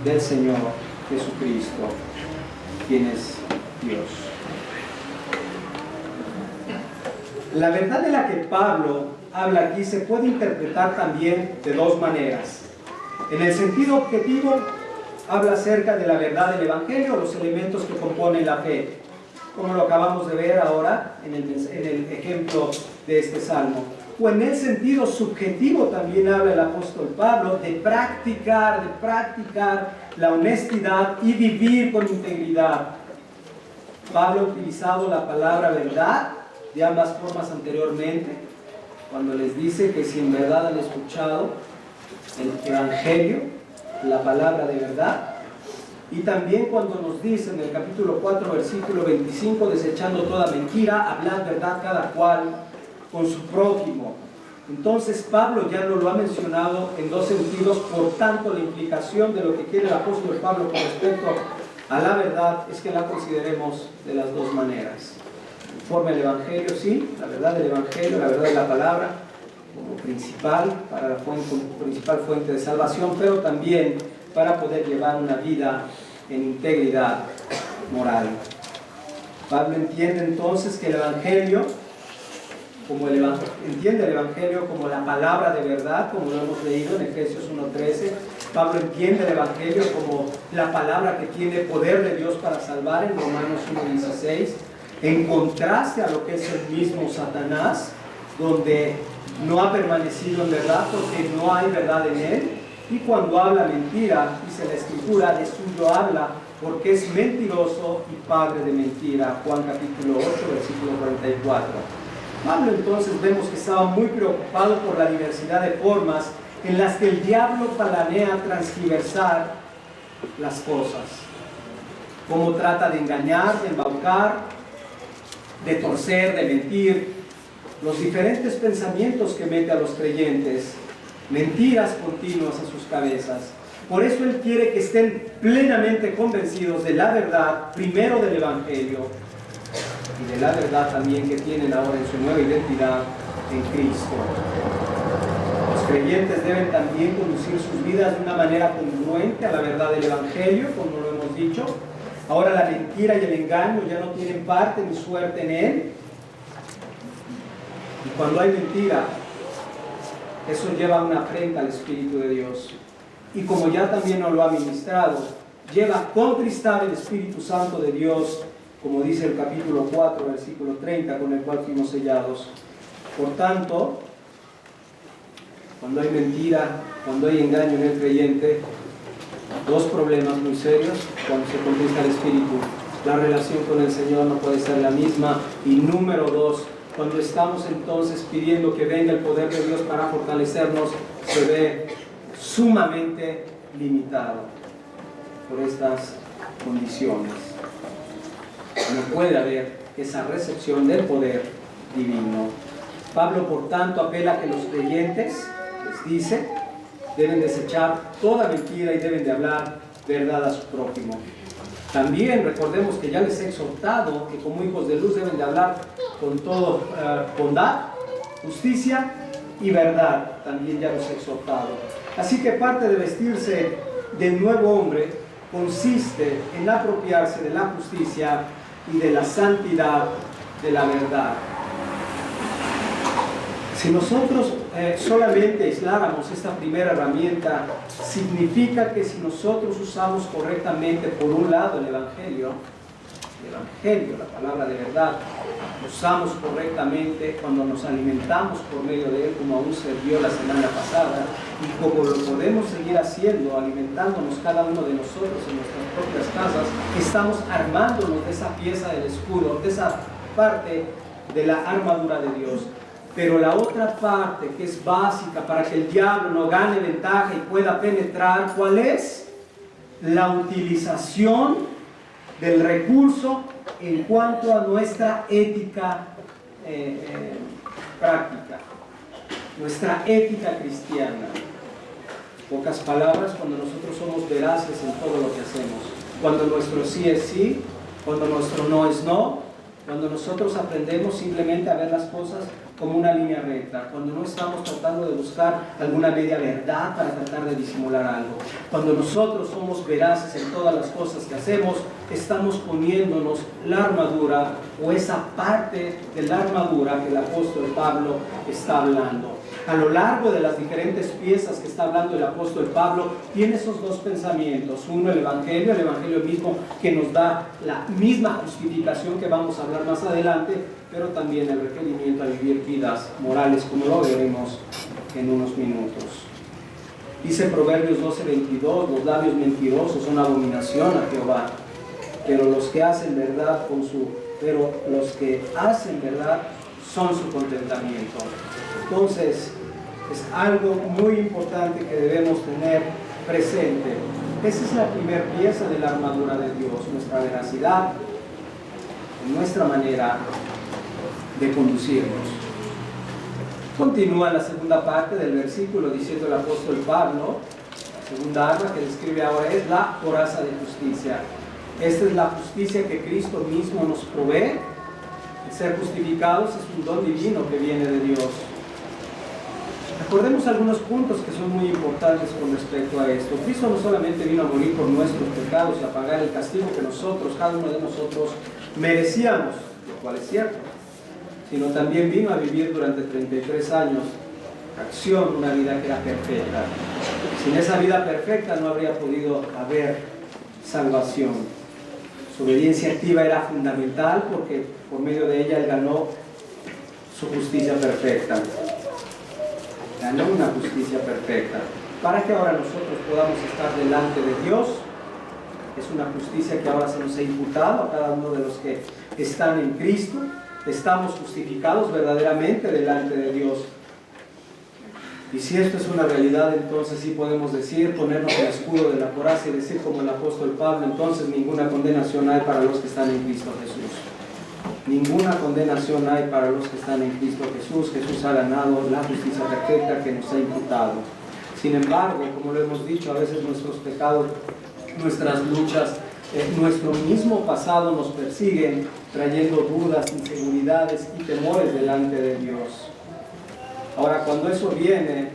del Señor Jesucristo, quien es Dios. La verdad de la que Pablo habla aquí se puede interpretar también de dos maneras. En el sentido objetivo, habla acerca de la verdad del Evangelio, los elementos que componen la fe, como lo acabamos de ver ahora en el ejemplo de este salmo. O en el sentido subjetivo también habla el apóstol Pablo de practicar la honestidad y vivir con integridad. Pablo ha utilizado la palabra verdad de ambas formas anteriormente, cuando les dice que si en verdad han escuchado el Evangelio, la palabra de verdad, y también cuando nos dice en el capítulo 4, versículo 25, desechando toda mentira, hablad verdad cada cual con su prójimo. Entonces Pablo ya nos lo ha mencionado en dos sentidos, por tanto la implicación de lo que quiere el apóstol Pablo con respecto a la verdad es que la consideremos de las dos maneras. Conforme al Evangelio, sí, la verdad del Evangelio, la verdad de la palabra, como principal, para la fuente, como principal fuente de salvación, pero también para poder llevar una vida en integridad moral. Pablo entiende entonces que el Evangelio, entiende el Evangelio como la palabra de verdad, como lo hemos leído en Efesios 1:13. Pablo entiende el Evangelio como la palabra que tiene poder de Dios para salvar en Romanos 1:16, en contraste a lo que es el mismo Satanás, donde no ha permanecido en verdad porque no hay verdad en él. Y cuando habla mentira, dice la Escritura, de suyo habla porque es mentiroso y padre de mentira. Juan capítulo 8, versículo 44. Pablo entonces vemos que estaba muy preocupado por la diversidad de formas en las que el diablo planea transgiversar las cosas. Cómo trata de engañar, de embaucar, de torcer, de mentir. Los diferentes pensamientos que mete a los creyentes, mentiras continuas a sus cabezas. Por eso él quiere que estén plenamente convencidos de la verdad, primero del Evangelio, y de la verdad también que tienen ahora en su nueva identidad en Cristo. Los creyentes deben también conducir sus vidas de una manera congruente a la verdad del Evangelio, como lo hemos dicho. Ahora la mentira y el engaño ya no tienen parte ni suerte en él. Y cuando hay mentira, eso lleva una afrenta al Espíritu de Dios. Y como ya también nos lo ha ministrado, lleva a contristar el Espíritu Santo de Dios, como dice el capítulo 4, versículo 30, con el cual fuimos sellados. Por tanto, cuando hay mentira, cuando hay engaño en el creyente, dos problemas muy serios. Cuando se contrista el Espíritu, la relación con el Señor no puede ser la misma. Y número dos, cuando estamos entonces pidiendo que venga el poder de Dios para fortalecernos, se ve sumamente limitado por estas condiciones. No puede haber esa recepción del poder divino. Pablo, por tanto, apela a que los creyentes, les dice, deben desechar toda mentira y deben de hablar verdad a su prójimo. También recordemos que ya les he exhortado que como hijos de luz deben de hablar con todo bondad, justicia y verdad. También ya los he exhortado. Así que parte de vestirse del nuevo hombre consiste en apropiarse de la justicia y de la santidad de la verdad. Si nosotros solamente aisláramos esta primera herramienta, significa que si nosotros usamos correctamente, por un lado, el Evangelio, la palabra de verdad, usamos correctamente cuando nos alimentamos por medio de él, como aún se vio la semana pasada, y como lo podemos seguir haciendo, alimentándonos cada uno de nosotros en nuestras propias casas, estamos armándonos de esa pieza del escudo, de esa parte de la armadura de Dios. Pero la otra parte que es básica para que el diablo no gane ventaja y pueda penetrar, ¿cuál es? La utilización del recurso en cuanto a nuestra ética práctica, nuestra ética cristiana. Pocas palabras, cuando nosotros somos veraces en todo lo que hacemos, cuando nuestro sí es sí, cuando nuestro no es no, cuando nosotros aprendemos simplemente a ver las cosas como una línea recta, cuando no estamos tratando de buscar alguna media verdad para tratar de disimular algo, cuando nosotros somos veraces en todas las cosas que hacemos, estamos poniéndonos la armadura o esa parte de la armadura que el apóstol Pablo está hablando. A lo largo de las diferentes piezas que está hablando el apóstol Pablo, tiene esos dos pensamientos. Uno, el Evangelio mismo que nos da la misma justificación que vamos a hablar más adelante, pero también el requerimiento a vivir vidas morales, como lo veremos en unos minutos. Dice Proverbios 12:22, los labios mentirosos son abominación a Jehová, pero los que hacen verdad son su contentamiento. Entonces, es algo muy importante que debemos tener presente. Esa es la primera pieza de la armadura de Dios, nuestra veracidad, nuestra manera de conducirnos. Continúa la segunda parte del versículo diciendo el apóstol Pablo, la segunda arma que describe ahora es la coraza de justicia. Esta es la justicia que Cristo mismo nos provee. El ser justificados es un don divino que viene de Dios. Recordemos algunos puntos que son muy importantes con respecto a esto. Cristo no solamente vino a morir por nuestros pecados y a pagar el castigo que nosotros, cada uno de nosotros, merecíamos, lo cual es cierto, sino también vino a vivir durante 33 años, acción, una vida que era perfecta. Sin esa vida perfecta no habría podido haber salvación. Su obediencia activa era fundamental porque por medio de ella él ganó su justicia perfecta. Ganó una justicia perfecta, para que ahora nosotros podamos estar delante de Dios. Es una justicia que ahora se nos ha imputado a cada uno de los que están en Cristo. Estamos justificados verdaderamente delante de Dios. Y si esto es una realidad, entonces sí podemos decir, ponernos el escudo de la coraza y decir como el apóstol Pablo, entonces ninguna condenación hay para los que están en Cristo Jesús. Ninguna condenación hay para los que están en Cristo Jesús. Jesús ha ganado la justicia perfecta que nos ha imputado. Sin embargo, como lo hemos dicho, a veces nuestros pecados, nuestras luchas, nuestro mismo pasado nos persiguen, trayendo dudas, inseguridades y temores delante de Dios. Ahora, cuando eso viene,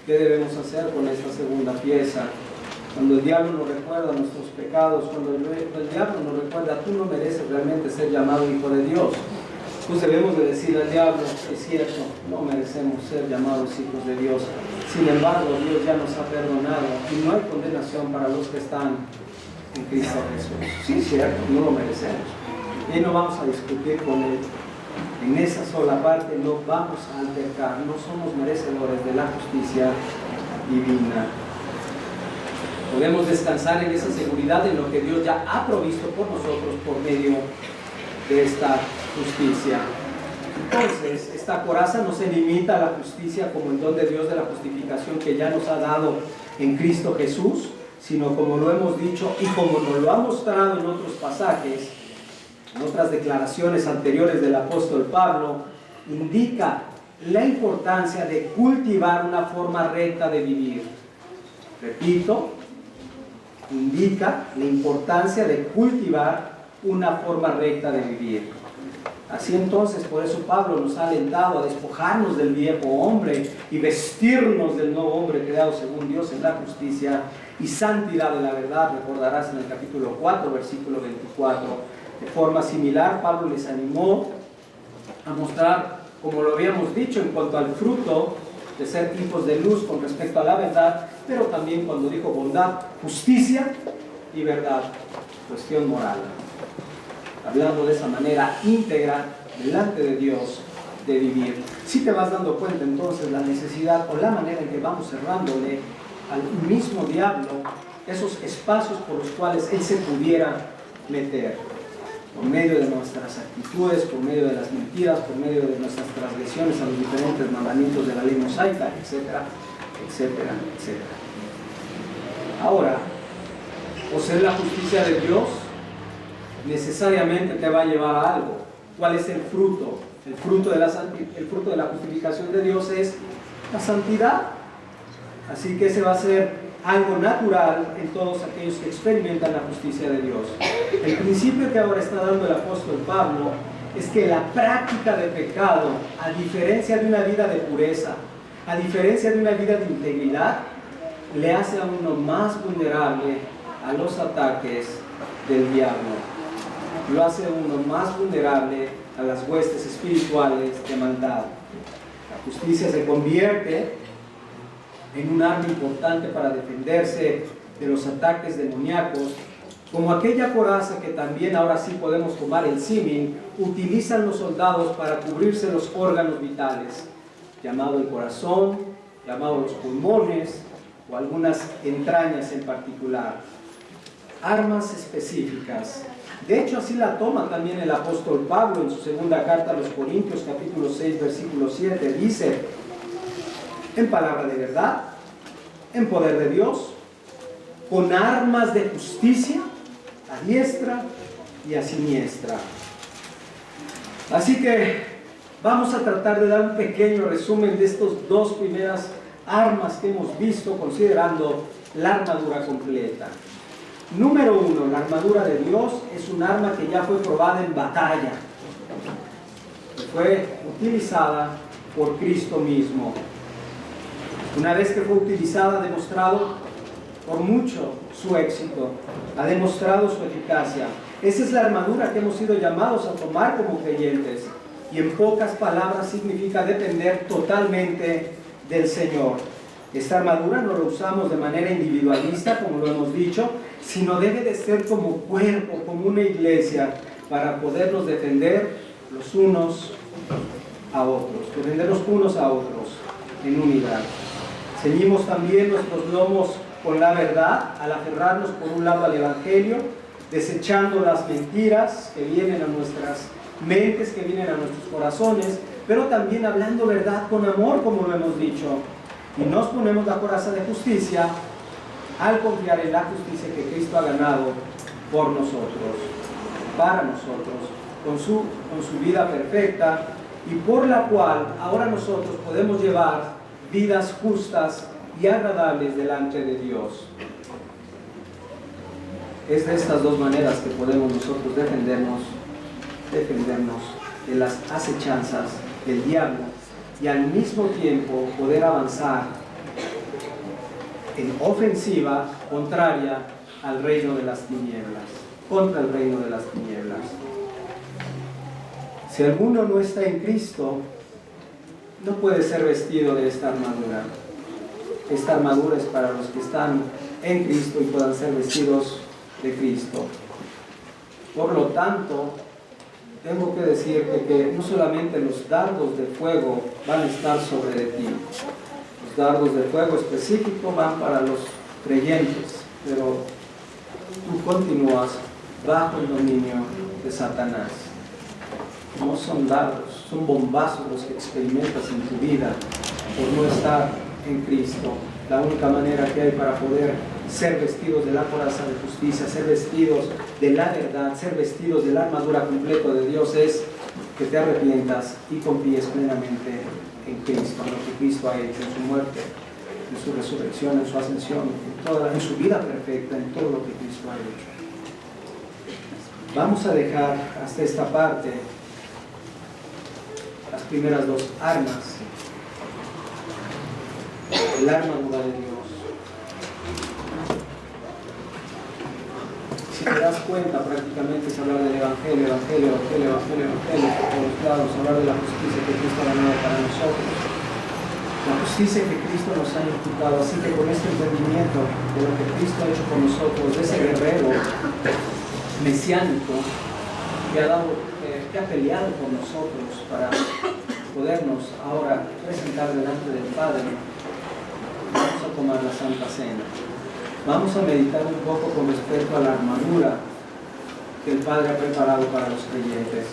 ¿qué debemos hacer con esta segunda pieza? Cuando el diablo nos recuerda nuestros pecados, cuando el diablo nos recuerda, tú no mereces realmente ser llamado hijo de Dios. Pues debemos de decir al diablo, es cierto, no merecemos ser llamados hijos de Dios. Sin embargo, Dios ya nos ha perdonado y no hay condenación para los que están en Cristo Jesús. Sí, es cierto, no lo merecemos. Y no vamos a discutir con él. En esa sola parte no vamos a altercar, no somos merecedores de la justicia divina. Podemos descansar en esa seguridad en lo que Dios ya ha provisto por nosotros por medio de esta justicia. Entonces, esta coraza no se limita a la justicia como el don de Dios de la justificación que ya nos ha dado en Cristo Jesús, sino como lo hemos dicho y como nos lo ha mostrado en otros pasajes, en otras declaraciones anteriores del apóstol Pablo, indica la importancia de cultivar una forma recta de vivir. Repito, indica la importancia de cultivar una forma recta de vivir. Así entonces, por eso Pablo nos ha alentado a despojarnos del viejo hombre y vestirnos del nuevo hombre creado según Dios en la justicia y santidad de la verdad. Recordarás en el capítulo 4, versículo 24. De forma similar, Pablo les animó a mostrar, como lo habíamos dicho, en cuanto al fruto de ser hijos de luz con respecto a la verdad, pero también cuando dijo bondad, justicia y verdad, cuestión moral. Hablando de esa manera íntegra delante de Dios de vivir. Si te vas dando cuenta entonces la necesidad o la manera en que vamos cerrándole al mismo diablo esos espacios por los cuales él se pudiera meter, por medio de nuestras actitudes, por medio de las mentiras, por medio de nuestras transgresiones a los diferentes mandamientos de la ley mosaica, etcétera, etcétera, etcétera. Ahora, poseer la justicia de Dios necesariamente te va a llevar a algo. ¿Cuál es el fruto? El fruto de la justificación de Dios es la santidad. Así que ese va a ser algo natural en todos aquellos que experimentan la justicia de Dios. El principio que ahora está dando el apóstol Pablo es que la práctica de pecado, a diferencia de una vida de pureza, a diferencia de una vida de integridad, le hace a uno más vulnerable a los ataques del diablo. Lo hace uno más vulnerable a las huestes espirituales de maldad. La justicia se convierte en un arma importante para defenderse de los ataques demoníacos, como aquella coraza que también, ahora sí podemos tomar el símil, utilizan los soldados para cubrirse los órganos vitales, llamado el corazón, llamado los pulmones o algunas entrañas en particular. Armas específicas. De hecho, así la toma también el apóstol Pablo en su segunda carta a los Corintios, capítulo 6, versículo 7. Dice: en palabra de verdad, en poder de Dios, con armas de justicia, a diestra y a siniestra. Así que vamos a tratar de dar un pequeño resumen de estas dos primeras armas que hemos visto, considerando la armadura completa. Número 1, la armadura de Dios es un arma que ya fue probada en batalla, que fue utilizada por Cristo mismo. Una vez que fue utilizada, ha demostrado por mucho su éxito, ha demostrado su eficacia. Esa es la armadura que hemos sido llamados a tomar como creyentes, y en pocas palabras significa depender totalmente del Señor. Esta armadura no la usamos de manera individualista, como lo hemos dicho, sino debe de ser como cuerpo, como una iglesia, para podernos defender los unos a otros, defendernos unos a otros en unidad. Ceñimos también nuestros lomos con la verdad, al aferrarnos por un lado al Evangelio, desechando las mentiras que vienen a nuestras mentes, que vienen a nuestros corazones, pero también hablando verdad con amor, como lo hemos dicho. Y nos ponemos la coraza de justicia al confiar en la justicia que Cristo ha ganado por nosotros, para nosotros, con su vida perfecta, y por la cual ahora nosotros podemos llevar vidas justas y agradables delante de Dios. Es de estas dos maneras que podemos nosotros defendernos de las acechanzas del diablo, y al mismo tiempo poder avanzar en ofensiva contraria al reino de las tinieblas, contra el reino de las tinieblas. Si alguno no está en Cristo, no puede ser vestido de esta armadura. Esta armadura es para los que están en Cristo y puedan ser vestidos de Cristo. Por lo tanto, tengo que decirte que no solamente los dardos de fuego van a estar sobre de ti. Los dardos de fuego específicos van para los creyentes, pero tú continúas bajo el dominio de Satanás. No son dardos, son bombazos los que experimentas en tu vida por no estar en Cristo. La única manera que hay para poder ser vestidos de la coraza de justicia, ser vestidos de la verdad, ser vestidos de la armadura completa de Dios, es que te arrepientas y confíes plenamente en Cristo, en lo que Cristo ha hecho en su muerte en su resurrección, en su ascensión, en su vida perfecta, en todo lo que Cristo ha hecho. Vamos a dejar hasta esta parte las primeras dos armas. El armadura de Dios. Si te das cuenta, prácticamente es hablar del Evangelio, por todos lados, hablar de la justicia que Cristo ha ganado para nosotros. La justicia que Cristo nos ha imputado, así que con este entendimiento de lo que Cristo ha hecho por nosotros, de ese guerrero mesiánico que ha peleado por nosotros para podernos ahora presentar delante del Padre, vamos a tomar la Santa Cena. Vamos a meditar un poco con respecto a la armadura que el Padre ha preparado para los creyentes.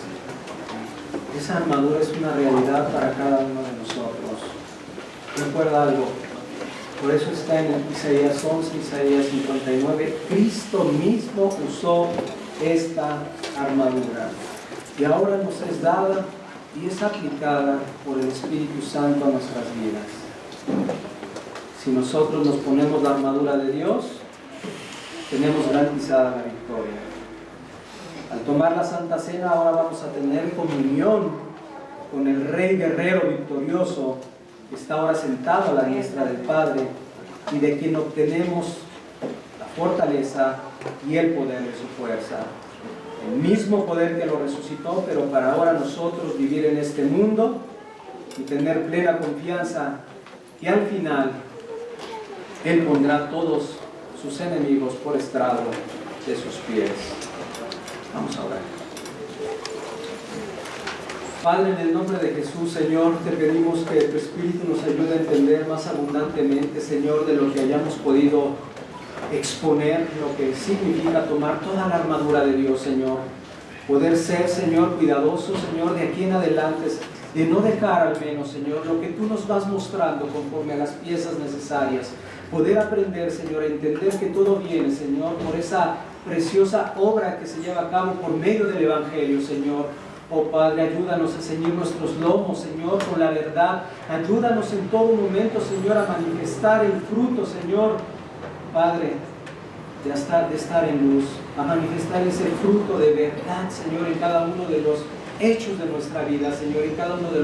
Esa armadura es una realidad para cada uno de nosotros. Recuerda algo, por eso está en Isaías 11, Isaías 59, Cristo mismo usó esta armadura y ahora nos es dada y es aplicada por el Espíritu Santo a nuestras vidas. Si nosotros nos ponemos la armadura de Dios, tenemos garantizada la victoria. Al tomar la Santa Cena, ahora vamos a tener comunión con el Rey Guerrero victorioso que está ahora sentado a la diestra del Padre y de quien obtenemos la fortaleza y el poder de su fuerza. El mismo poder que lo resucitó, pero para ahora nosotros vivir en este mundo y tener plena confianza que al final Él pondrá todos sus enemigos por estrado de sus pies. Vamos a orar. Padre, en el nombre de Jesús, Señor, te pedimos que tu Espíritu nos ayude a entender más abundantemente, Señor, de lo que hayamos podido exponer, lo que significa tomar toda la armadura de Dios, Señor. Poder ser, Señor, cuidadoso, Señor, de aquí en adelante, de no dejar al menos, Señor, lo que tú nos vas mostrando conforme a las piezas necesarias. Poder aprender, Señor, a entender que todo viene, Señor, por esa preciosa obra que se lleva a cabo por medio del Evangelio, Señor. Oh Padre, ayúdanos a ceñir nuestros lomos, Señor, con la verdad. Ayúdanos en todo momento, Señor, a manifestar el fruto, Señor, Padre, de estar en luz, a manifestar ese fruto de verdad, Señor, en cada uno de los hechos de nuestra vida, Señor, en cada uno de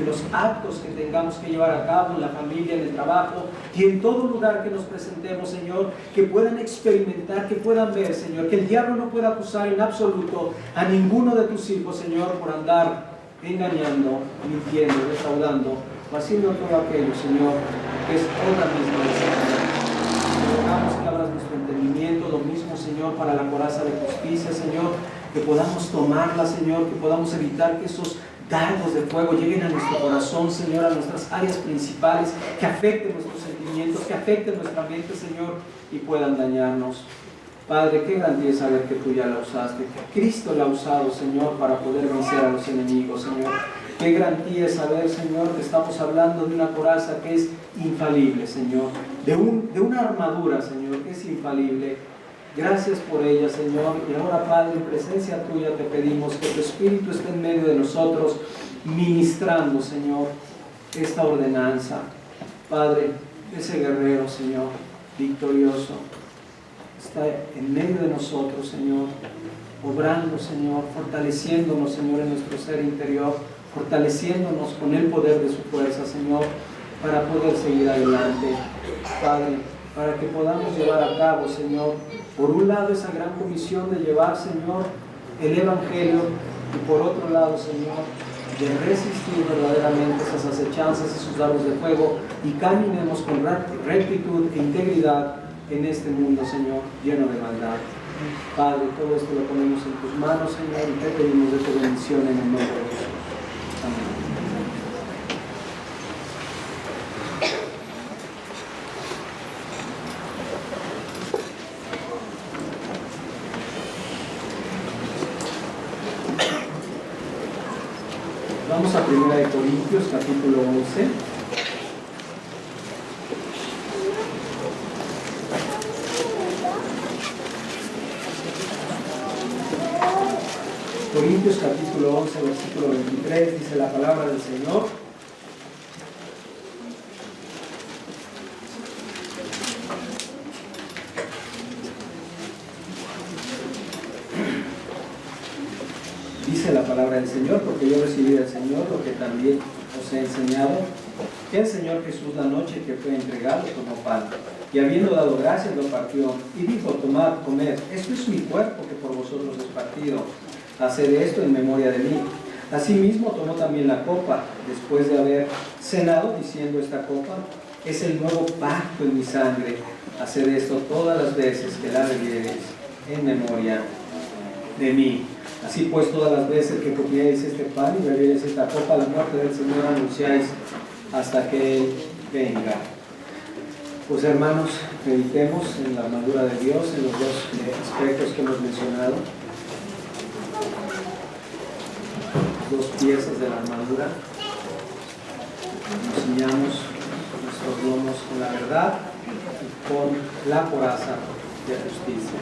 los actos que tengamos que llevar a cabo en la familia, en el trabajo y en todo lugar que nos presentemos, Señor, que puedan experimentar, que puedan ver, Señor, que el diablo no pueda acusar en absoluto a ninguno de tus hijos, Señor, por andar engañando, mintiendo, defraudando o haciendo todo aquello, Señor, que es obra misma de Satanás. Rogamos que abras nuestro entendimiento, lo mismo, Señor, para la coraza de justicia, Señor, que podamos tomarla, Señor, que podamos evitar que esos dardos de fuego lleguen a nuestro corazón, Señor, a nuestras áreas principales, que afecten nuestros sentimientos, que afecten nuestra mente, Señor, y puedan dañarnos. Padre, qué grandeza es saber que tú ya la usaste, que Cristo la ha usado, Señor, para poder vencer a los enemigos, Señor. Qué garantía es saber, Señor, que estamos hablando de una coraza que es infalible, Señor, de una armadura, Señor, que es infalible. Gracias por ella, Señor, y ahora, Padre, en presencia tuya te pedimos que tu Espíritu esté en medio de nosotros, ministrando, Señor, esta ordenanza. Padre, ese guerrero, Señor, victorioso, está en medio de nosotros, Señor, obrando, Señor, fortaleciéndonos, Señor, en nuestro ser interior, fortaleciéndonos con el poder de su fuerza, Señor, para poder seguir adelante, Padre, para que podamos llevar a cabo, Señor, por un lado esa gran comisión de llevar, Señor, el Evangelio, y por otro lado, Señor, de resistir verdaderamente esas acechanzas, esos dardos de fuego, y caminemos con rectitud e integridad en este mundo, Señor, lleno de maldad. Padre, todo esto lo ponemos en tus manos, Señor, y te pedimos de tu bendición en el nombre de Jesús. Amén. Vamos a 1 Corintios, capítulo 11. Corintios, capítulo 11, versículo 23, dice la palabra del Señor. que yo recibí del Señor, lo que también os he enseñado, que el Señor Jesús la noche que fue entregado tomó pan, y habiendo dado gracias lo partió, y dijo: tomad, comed, esto es mi cuerpo que por vosotros es partido, haced esto en memoria de mí. Asimismo tomó también la copa, después de haber cenado, diciendo: esta copa es el nuevo pacto en mi sangre, haced esto todas las veces que la bebiereis en memoria de mí. Así pues, todas las veces que comiereis este pan y bebiereis esta copa, la muerte del Señor anunciáis hasta que Él venga. Pues hermanos, meditemos en la armadura de Dios, en los dos aspectos que hemos mencionado. Dos piezas de la armadura. Nos ciñamos nuestros lomos con la verdad y con la coraza de justicia.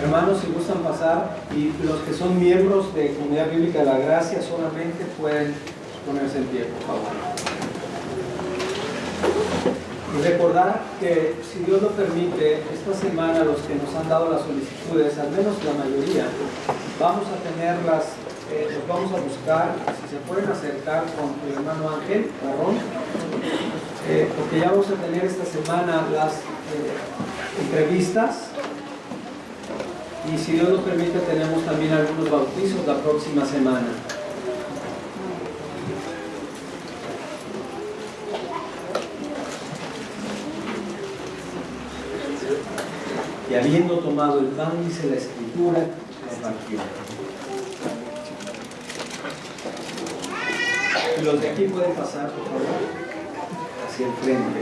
Hermanos, si gustan pasar, y los que son miembros de Comunidad Bíblica de la Gracia solamente pueden ponerse en pie, por favor. Y recordar que, si Dios lo permite, esta semana los que nos han dado las solicitudes, al menos la mayoría, vamos a tenerlas, los vamos a buscar, si se pueden acercar con el hermano Ángel Barrón, porque ya vamos a tener esta semana las entrevistas. Y si Dios nos permite, tenemos también algunos bautizos la próxima semana. Y habiendo tomado el pan, dice la Escritura, lo partió. Y los de aquí pueden pasar, por favor, hacia el frente.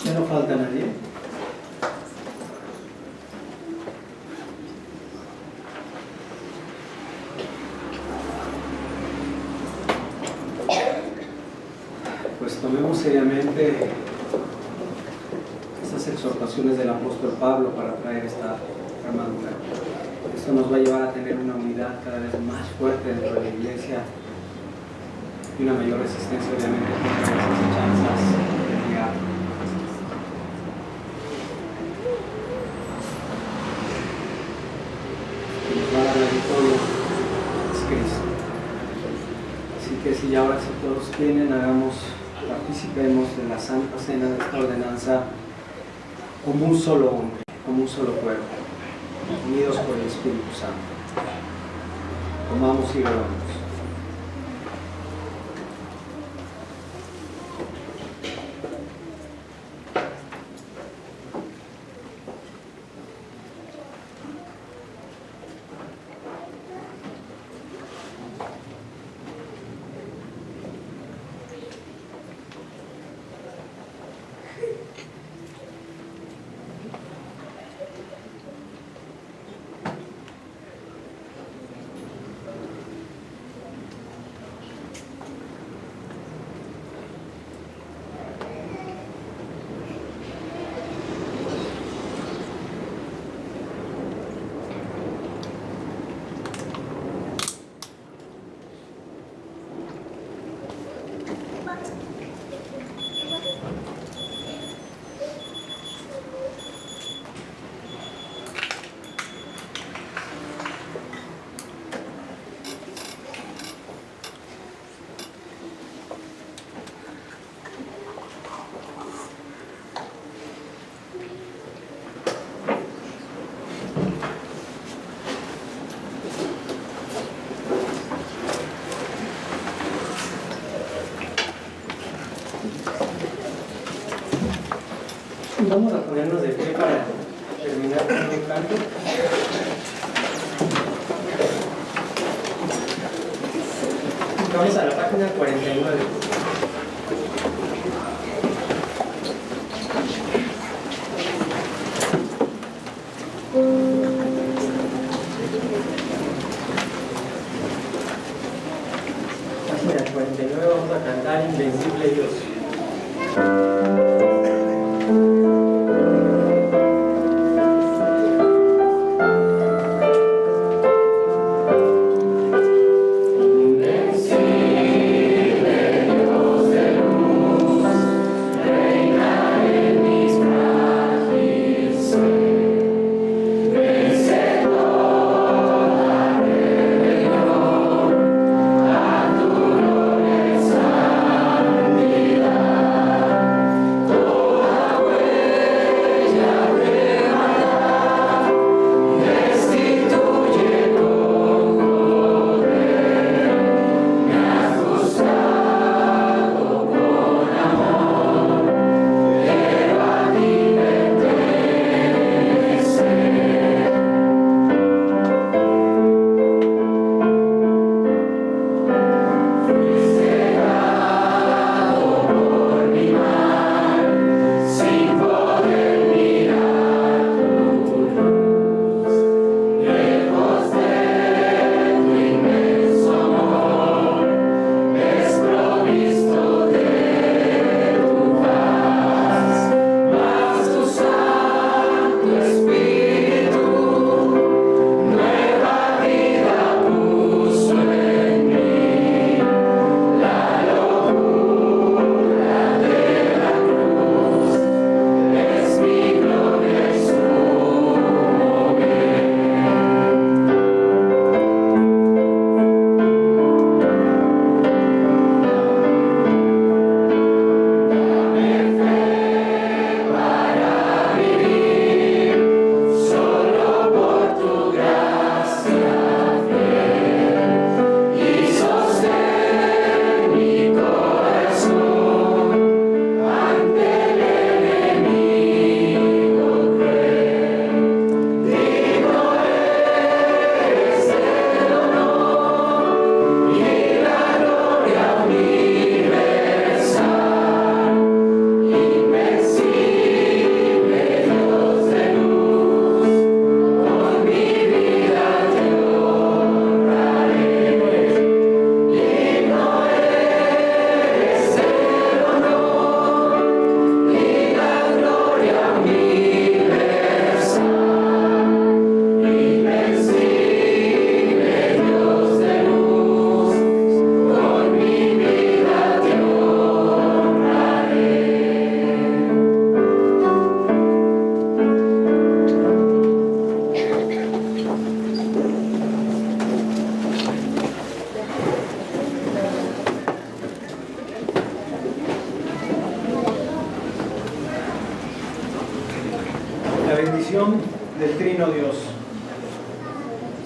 ¿Ya no falta nadie? Pues tomemos seriamente estas exhortaciones del apóstol Pablo para traer esta armadura. Esto nos va a llevar a tener una unidad cada vez más fuerte dentro de la iglesia y una mayor resistencia, obviamente, contra las acechanzas del diablo. Es Cristo. Así que si ya ahora si todos tienen, participemos de la Santa Cena de esta ordenanza como un solo hombre, como un solo cuerpo, unidos por el Espíritu Santo. Comamos y bebamos. Vamos a ponernos de pie para canto. Vamos a la página 49. Página 49, vamos a cantar Invencible Dios. Bendición del Trino Dios.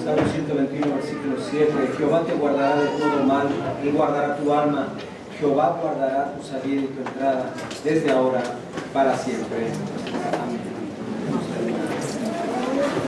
Salmo 121, versículo 7. Jehová te guardará de todo mal, Él guardará tu alma. Jehová guardará tu salida y tu entrada, desde ahora para siempre.